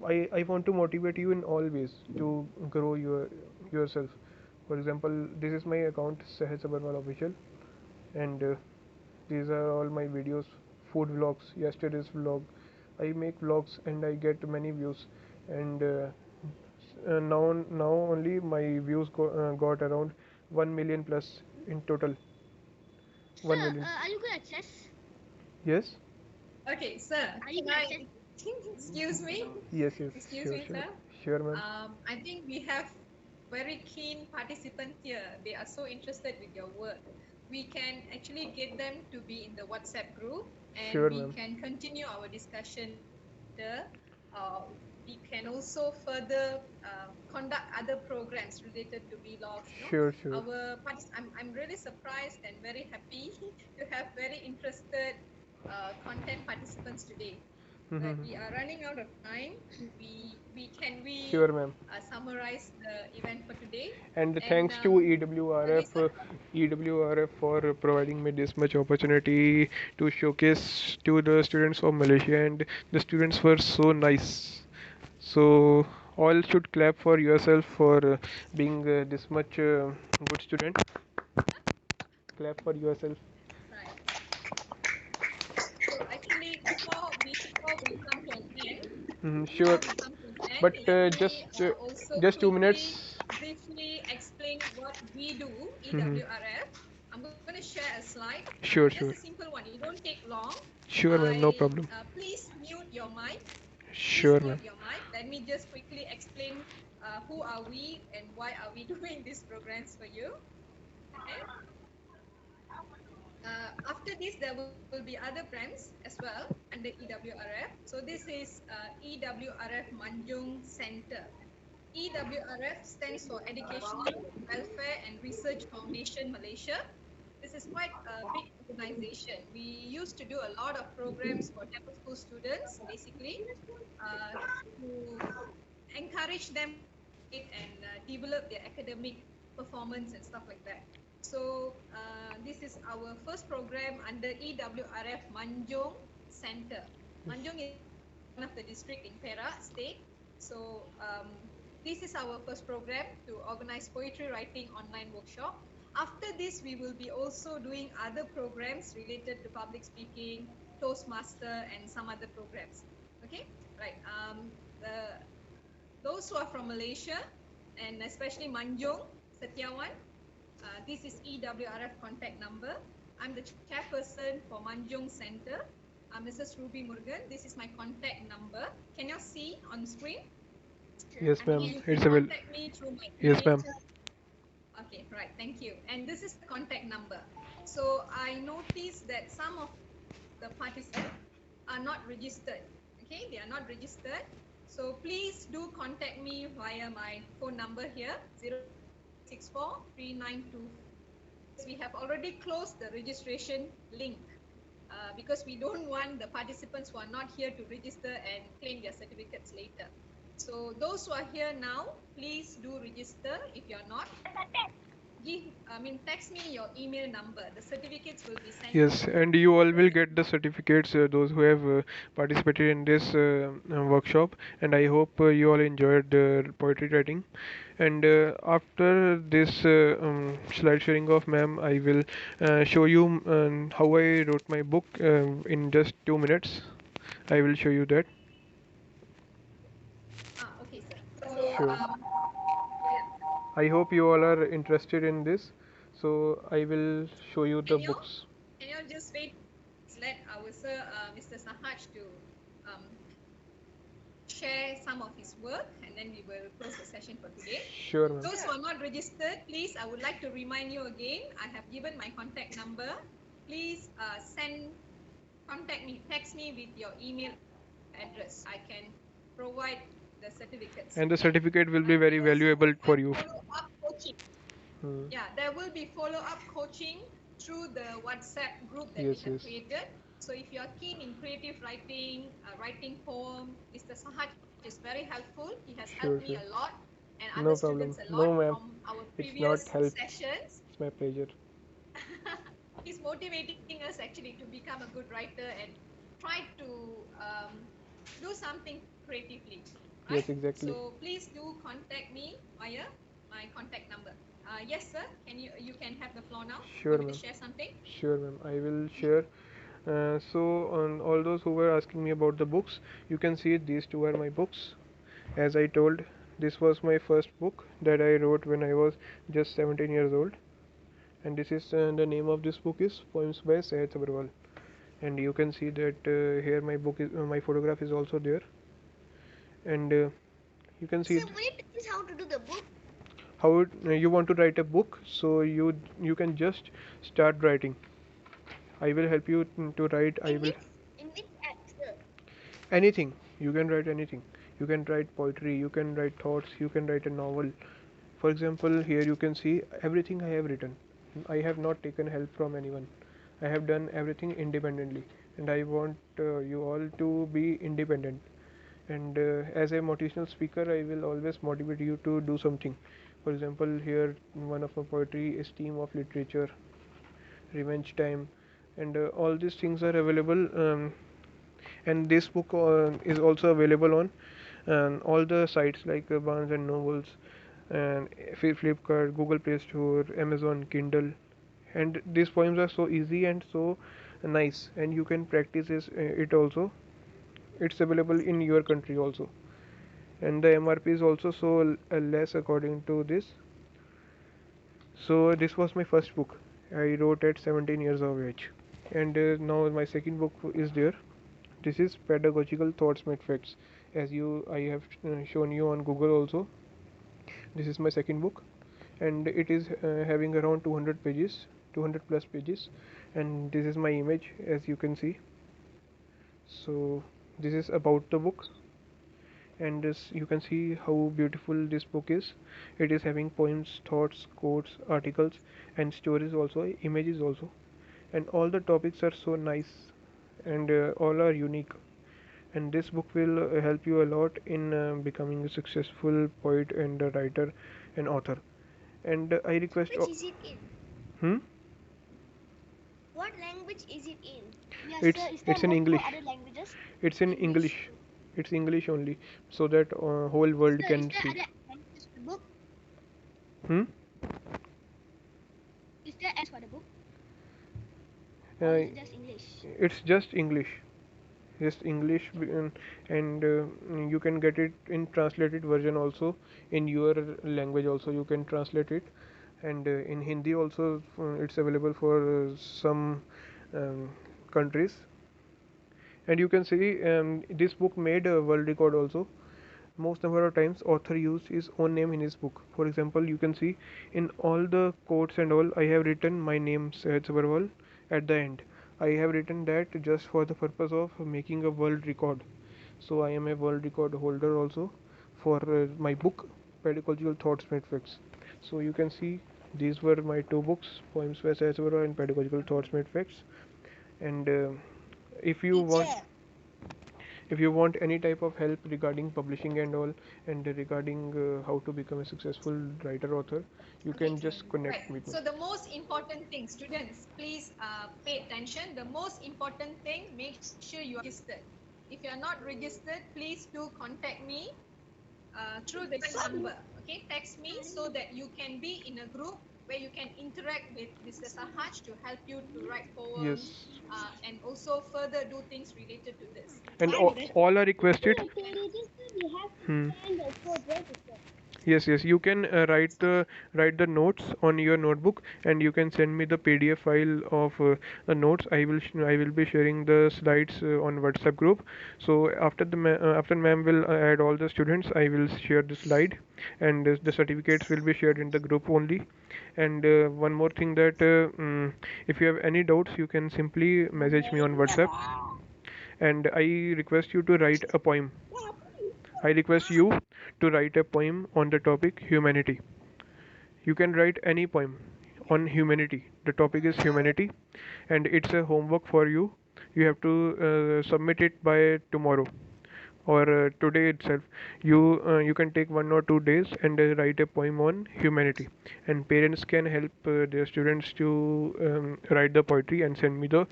I want to motivate you in all ways to grow yourself. For example, this is my account, Sahaj Sabharwal official, and these are all my videos, food vlogs, yesterday's vlog. I make vlogs and I get many views, and now only my views got around 1 million plus in total. Sir, 1 million. are you good at chess? Yes. Okay, sir. Are you Can good at I? chess? Excuse me. Yes. Excuse Sure, me, sure, sir. sure, ma'am. I think we have very keen participants here. They are so interested with your work. We can actually get them to be in the WhatsApp group, and Sure, we ma'am. can continue our discussion there. We can also further conduct other programs related to vlogs. Sure, sure. I'm really surprised and very happy to have very interested content participants today. but we are running out of time. Can we Sure, ma'am. summarize the event for today? And thanks to EWRF for providing me this much opportunity to showcase to the students of Malaysia, and the students were so nice. So all should clap for yourself for being this much good student. Clap for yourself. Right. So actually, before we come to an end, Sure. But let me also just 2 quickly, minutes. briefly explain what we do, Mhm. EWRF. I'm going to share a slide. Sure, Just sure. a simple one. It don't take long. Sure, ma'am. No problem. Please mute your mic. Sure, Please ma'am. mute your mic. Let me just quickly explain who are we and why are we doing these programs for you. Okay. After this, there will be other brands as well under EWRF. So this is EWRF Manjung Centre. EWRF stands for Educational, Welfare and Research Foundation Malaysia. This is quite a big organization. We used to do a lot of programs for Tamil school students, basically, to encourage them and develop their academic performance and stuff like that. So this is our first program under EWRF Manjung Centre. Manjung is one of the district in Perak State. So this is our first program to organize poetry writing online workshop. After this, we will be also doing other programs related to public speaking, Toastmaster, and some other programs. Okay, right. Those who are from Malaysia, and especially Manjung Setyawan, this is EWRF contact number. I'm the chairperson for Manjung Centre. Mrs. Ruby Murugan. This is my contact number. Can you see on screen? Yes, ma'am. You It's can available. contact me through my Yes, email. ma'am. Okay, right. Thank you. And this is the contact number. So I noticed that some of the participants are not registered. Okay, they are not registered. So please do contact me via my phone number here, 0643924. We have already closed the registration link because we don't want the participants who are not here to register and claim their certificates later. So those who are here now, please do register. If you are not, text me your email number. The certificates will be sent. Yes, and you all will get the certificates, those who have participated in this workshop. And I hope you all enjoyed poetry writing. And after this slide sharing of ma'am, I will show you how I wrote my book in just 2 minutes. I will show you that. Okay, sir. So, Sure. I hope you all are interested in this. So I will show you the books. Can you just wait? Let our sir, Mr. Sahaj, to share some of his work, and then we will close the session for today. Sure, ma'am. Those who are not registered, please, I would like to remind you again, I have given my contact number. Please contact me, text me with your email address. I can provide the certificates. And the certificate will be very valuable for you. Follow-up coaching. Yeah, there will be follow-up coaching through the WhatsApp group that we have created. So if you are keen in creative writing, writing poem, Mr. Sahaj is very helpful. He has helped me a lot, and other students a lot from our previous sessions. It's my pleasure. He's motivating us actually to become a good writer and try to do something creatively. Right? Yes, exactly. So please do contact me via my contact number. Yes, sir. You can have the floor now? Sure, ma'am. Share something? Sure, ma'am. I will share. So, on all those who were asking me about the books, you can see these two are my books. As I told, this was my first book that I wrote when I was just 17 years old. And this is the name of this book is Poems by Sahaj Sabharwal. And you can see that here my book is my photograph is also there. And you can see. So, will you tell us how to do the book? How you want to write a book? So you can just start writing. I will help you to write. In which sir? Anything. You can write anything. You can write poetry. You can write thoughts. You can write a novel. For example, here you can see everything I have written. I have not taken help from anyone. I have done everything independently, and I want you all to be independent. And as a motivational speaker, I will always motivate you to do something. For example, here one of my poetry is theme of literature, revenge time, and all these things are available. And this book is also available on all the sites like Barnes and Nobles, and Flipkart, Google Play Store, Amazon Kindle. And these poems are so easy and so nice, and you can practice it also. It's available in your country also, and the MRP is also so less according to this. So this was my first book. I wrote at 17 years of age, and now my second book is there. This is Pedagogical Thoughts Made Facts. As I have shown you on Google also. This is my second book, and it is having around 200 pages, 200 plus pages, and this is my image, as you can see. So this is about the book, and this you can see how beautiful this book is. It is having poems, thoughts, quotes, articles, and stories also, images also, and all the topics are so nice, and all are unique. And this book will help you a lot in becoming a successful poet and a writer and author. And I request Which is it in? hmm What language is it in? Yes, it's sir. Is there it's in more English. other languages? It's in English. It's English only, so that whole world Sir, can is there see. other languages for the book? Hmm Is there S for the book? uh, Or is it just English? it's just English, just English, and you can get it in translated version also, in your language also you can translate it, and in Hindi also it's available for some um, countries. And you can see this book made a world record also. Most number of times author used his own name in his book. For example, you can see in all the quotes and all, I have written my name Sahaj Sabharwal at the end. I have written that just for the purpose of making a world record. So I am a world record holder also for my book Pedagogical Thoughts Made Facts. So you can see these were my two books, Poems by Sahaj Sabharwal and Pedagogical Thoughts Made Facts. And if you want any type of help regarding publishing and all, and regarding how to become a successful writer author, you can just connect Right. with me. So the most important thing, students, please pay attention. The most important thing, make sure you are registered. If you are not registered, please do contact me through this number. Okay, text me so that you can be in a group where you can interact with Mr. Sahaj to help you to write poems, Yes. and also further do things related to this. And all are requested. To register, we have to Hmm. send a code, right, teacher? Yes, yes. You can write the notes on your notebook, and you can send me the PDF file of the notes. I will be sharing the slides on WhatsApp group. So after ma'am will add all the students, I will share the slide, and the certificates will be shared in the group only. And one more thing, that if you have any doubts, you can simply message me on WhatsApp, and I request you to write a poem. I request you to write a poem on the topic humanity. You can write any poem on humanity. The topic is humanity, and it's a homework for you. You have to submit it by tomorrow or today itself. You can take 1 or 2 days and write a poem on humanity, and parents can help their students to write the poetry and send me the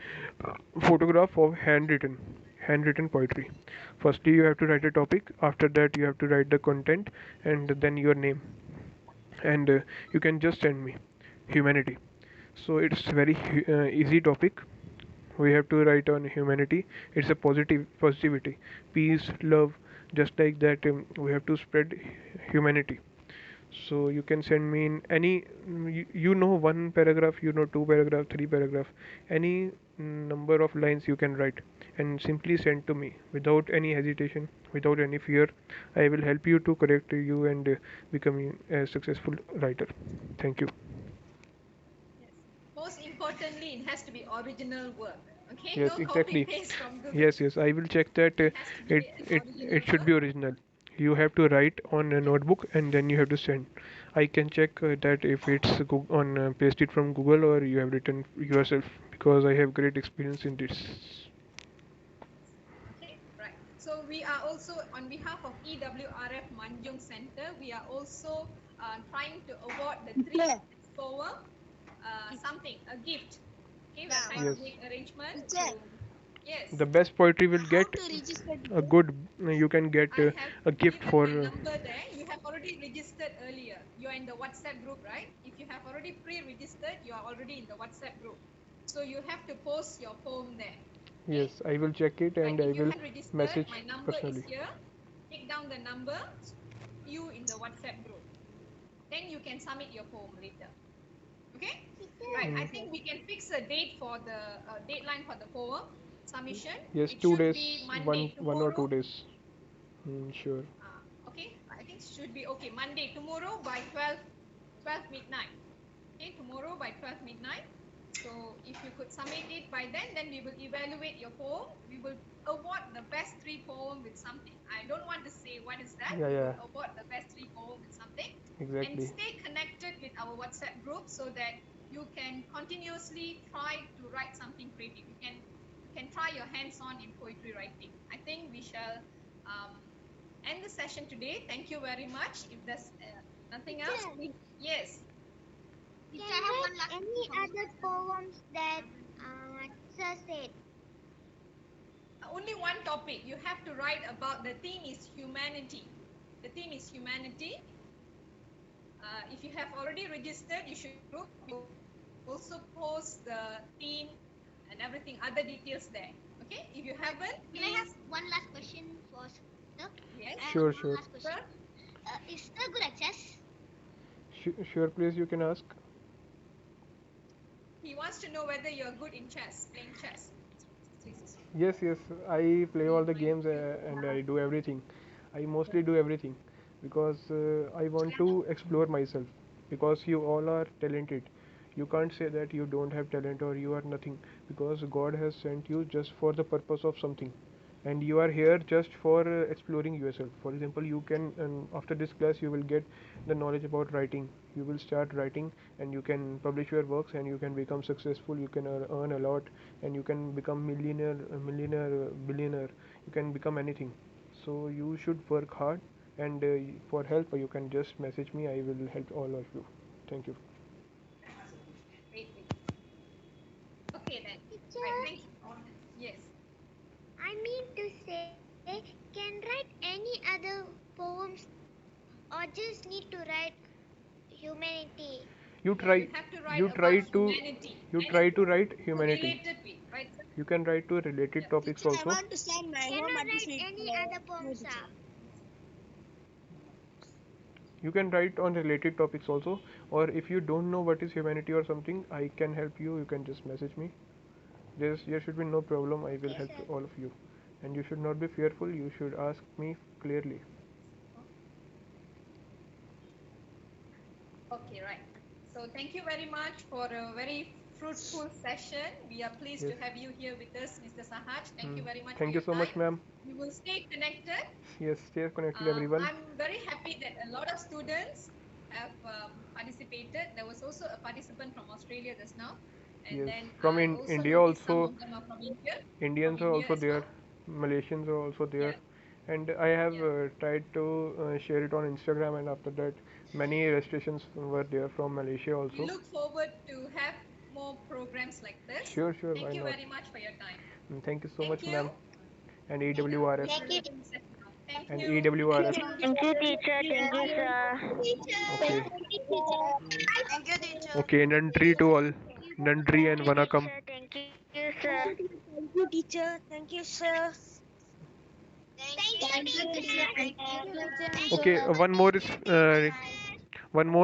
photograph of handwritten poetry. Firstly, you have to write a topic. After that, you have to write the content, and then your name, and you can just send me humanity. So it's very easy topic. We have to write on humanity. It's a positivity, peace, love, just like that. We have to spread humanity. So you can send me in any, you know, one paragraph, you know, two paragraph, three paragraph, any number of lines you can write, and simply send to me without any hesitation, without any fear. I will help you to correct you and becoming a successful writer. Thank you. Yes. Most importantly, it has to be original work. Okay, Yes, no copy exactly. paste from Google. Yes, yes, I will check that It has to be it an it original it should work. be original. You have to write on a notebook and then you have to send. I can check that if it's on pasted from Google or you have written yourself, because I have great experience in this. So we are also, on behalf of EWRF Manjung Centre, we are also trying to award the 3 poem something, a gift. Okay, we're trying Yes. to make arrangement to, yes. The best poetry will get a good. You can get I have a gift given for. my number there. You have already registered earlier. You're in the WhatsApp group, right? If you have already pre-registered, you are already in the WhatsApp group. So you have to post your poem there. Yes, I will check it and Right? I If you will have registered, message my number personally. is here. Take down the number, you in the WhatsApp group. Then you can submit your poem later. Okay? Right. I think we can fix a date for the deadline for the poem submission. Yes, It 2 should days, be Monday, one or 2 tomorrow. days. Sure. Okay, I think should be okay. Monday, tomorrow by 12 midnight. Okay, tomorrow by 12 midnight. So if you could submit it by then we will evaluate your poem. We will award the best 3 poem with something. I don't want to say what is that. Yeah, We yeah. will award the best 3 poem with something. Exactly. And stay connected with our WhatsApp group so that you can continuously try to write something creative. You can try your hands on in poetry writing. I think we shall end the session today. Thank you very much. If there's nothing else, please. Yes. Can I have any other poems that sir said? Only one topic. You have to write about, the theme is humanity. The theme is humanity. If you have already registered, you should also post the theme and everything, other details there. Okay? If you haven't, Can I have one last question for sir? Yes. Sure, One sure. last question. Is sir good at chess? Sure, please, you can ask. He wants to know whether you're good in chess, playing chess. Yes, I play all the games and I do everything. I mostly do everything because I want to explore myself. Because you all are talented. You can't say that you don't have talent or you are nothing, because God has sent you just for the purpose of something, and you are here just for exploring yourself. For example, you can, after this class you will get the knowledge about writing. You will start writing and you can publish your works and you can become successful. You can earn a lot and you can become millionaire, billionaire. You can become anything. So you should work hard, and for help you can just message me. I will help all of you. Thank you. Wait. Okay then. Teacher, Right, thank you. Yes. I mean to say, can write any other poems or just need to write humanity? You No, try. you have to write You about try to. humanity. You And try to write to humanity. related with, right? You can write to related Yeah. topics Teacher, I also. want to send my Cannot home write address any other poems, sir. You can write on related topics also, or if you don't know what is humanity or something, I can help you. You can just message me. There should be no problem. I will Okay, help sir. all of you, and you should not be fearful. You should ask me clearly. Okay, right. So thank you very much for a very fruitful session. We are pleased to Yes. have you here with us, Mr. Sahaj. Thank you very much Thank for you your so time. much, ma'am. We will stay connected. Yes, stay connected, everyone. I'm very happy that a lot of students have participated. There was also a participant from Australia just now. And Yes, then from I also India noticed some also. of them are from India. Indians From are India also as there. well. Malaysians are also there. Yeah. And I have Yeah. tried to share it on Instagram, and after that, many registrations were there from Malaysia We also. look forward to have more programs like this. Sure, Thank why you not? very much for your time. Thank you so Thank much, you. ma'am. And EWRF. Thank you. Thank And you. EWRF. Thank you, teacher. Thank you, sir. Okay. Thank you, teacher. Okay, Nandri to all. Nandri and Vanakkam. Thank you, sir. Thank you, teacher. Thank you, sir. Thank you, teacher. Okay, one more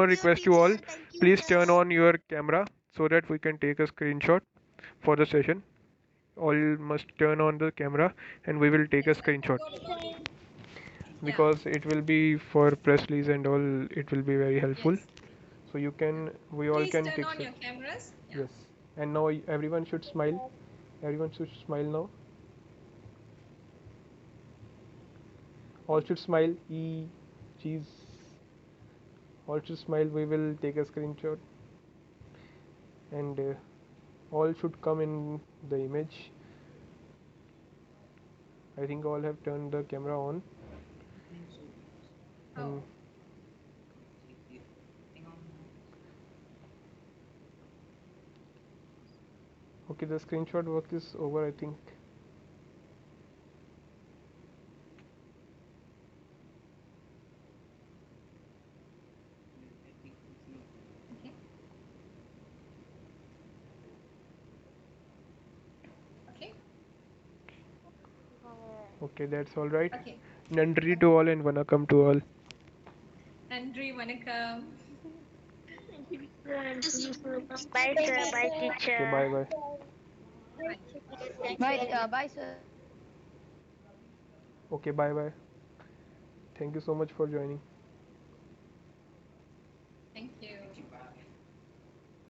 request to all. Thank you, Please sir. turn on your camera so that we can take a screenshot for the session. All must turn on the camera and we will take a screenshot, because it will be for press release and all. It will be very helpful. Yes. So we all Please can turn take. on your cameras. Yeah. Yes. And now everyone should smile. Everyone should smile now. All should smile. Cheese. All should smile. We will take a screenshot, and all should come in the image. I think all have turned the camera on. Oh. And okay, the screenshot work is over, I think. Okay. Okay, that's all right. Okay. Nandri to all and vanakkam to all. Nandri, vanakkam. Bye, sir. Bye, Okay, teacher. bye bye. Bye, sir. Okay, bye bye. Thank you so much for joining. Thank you.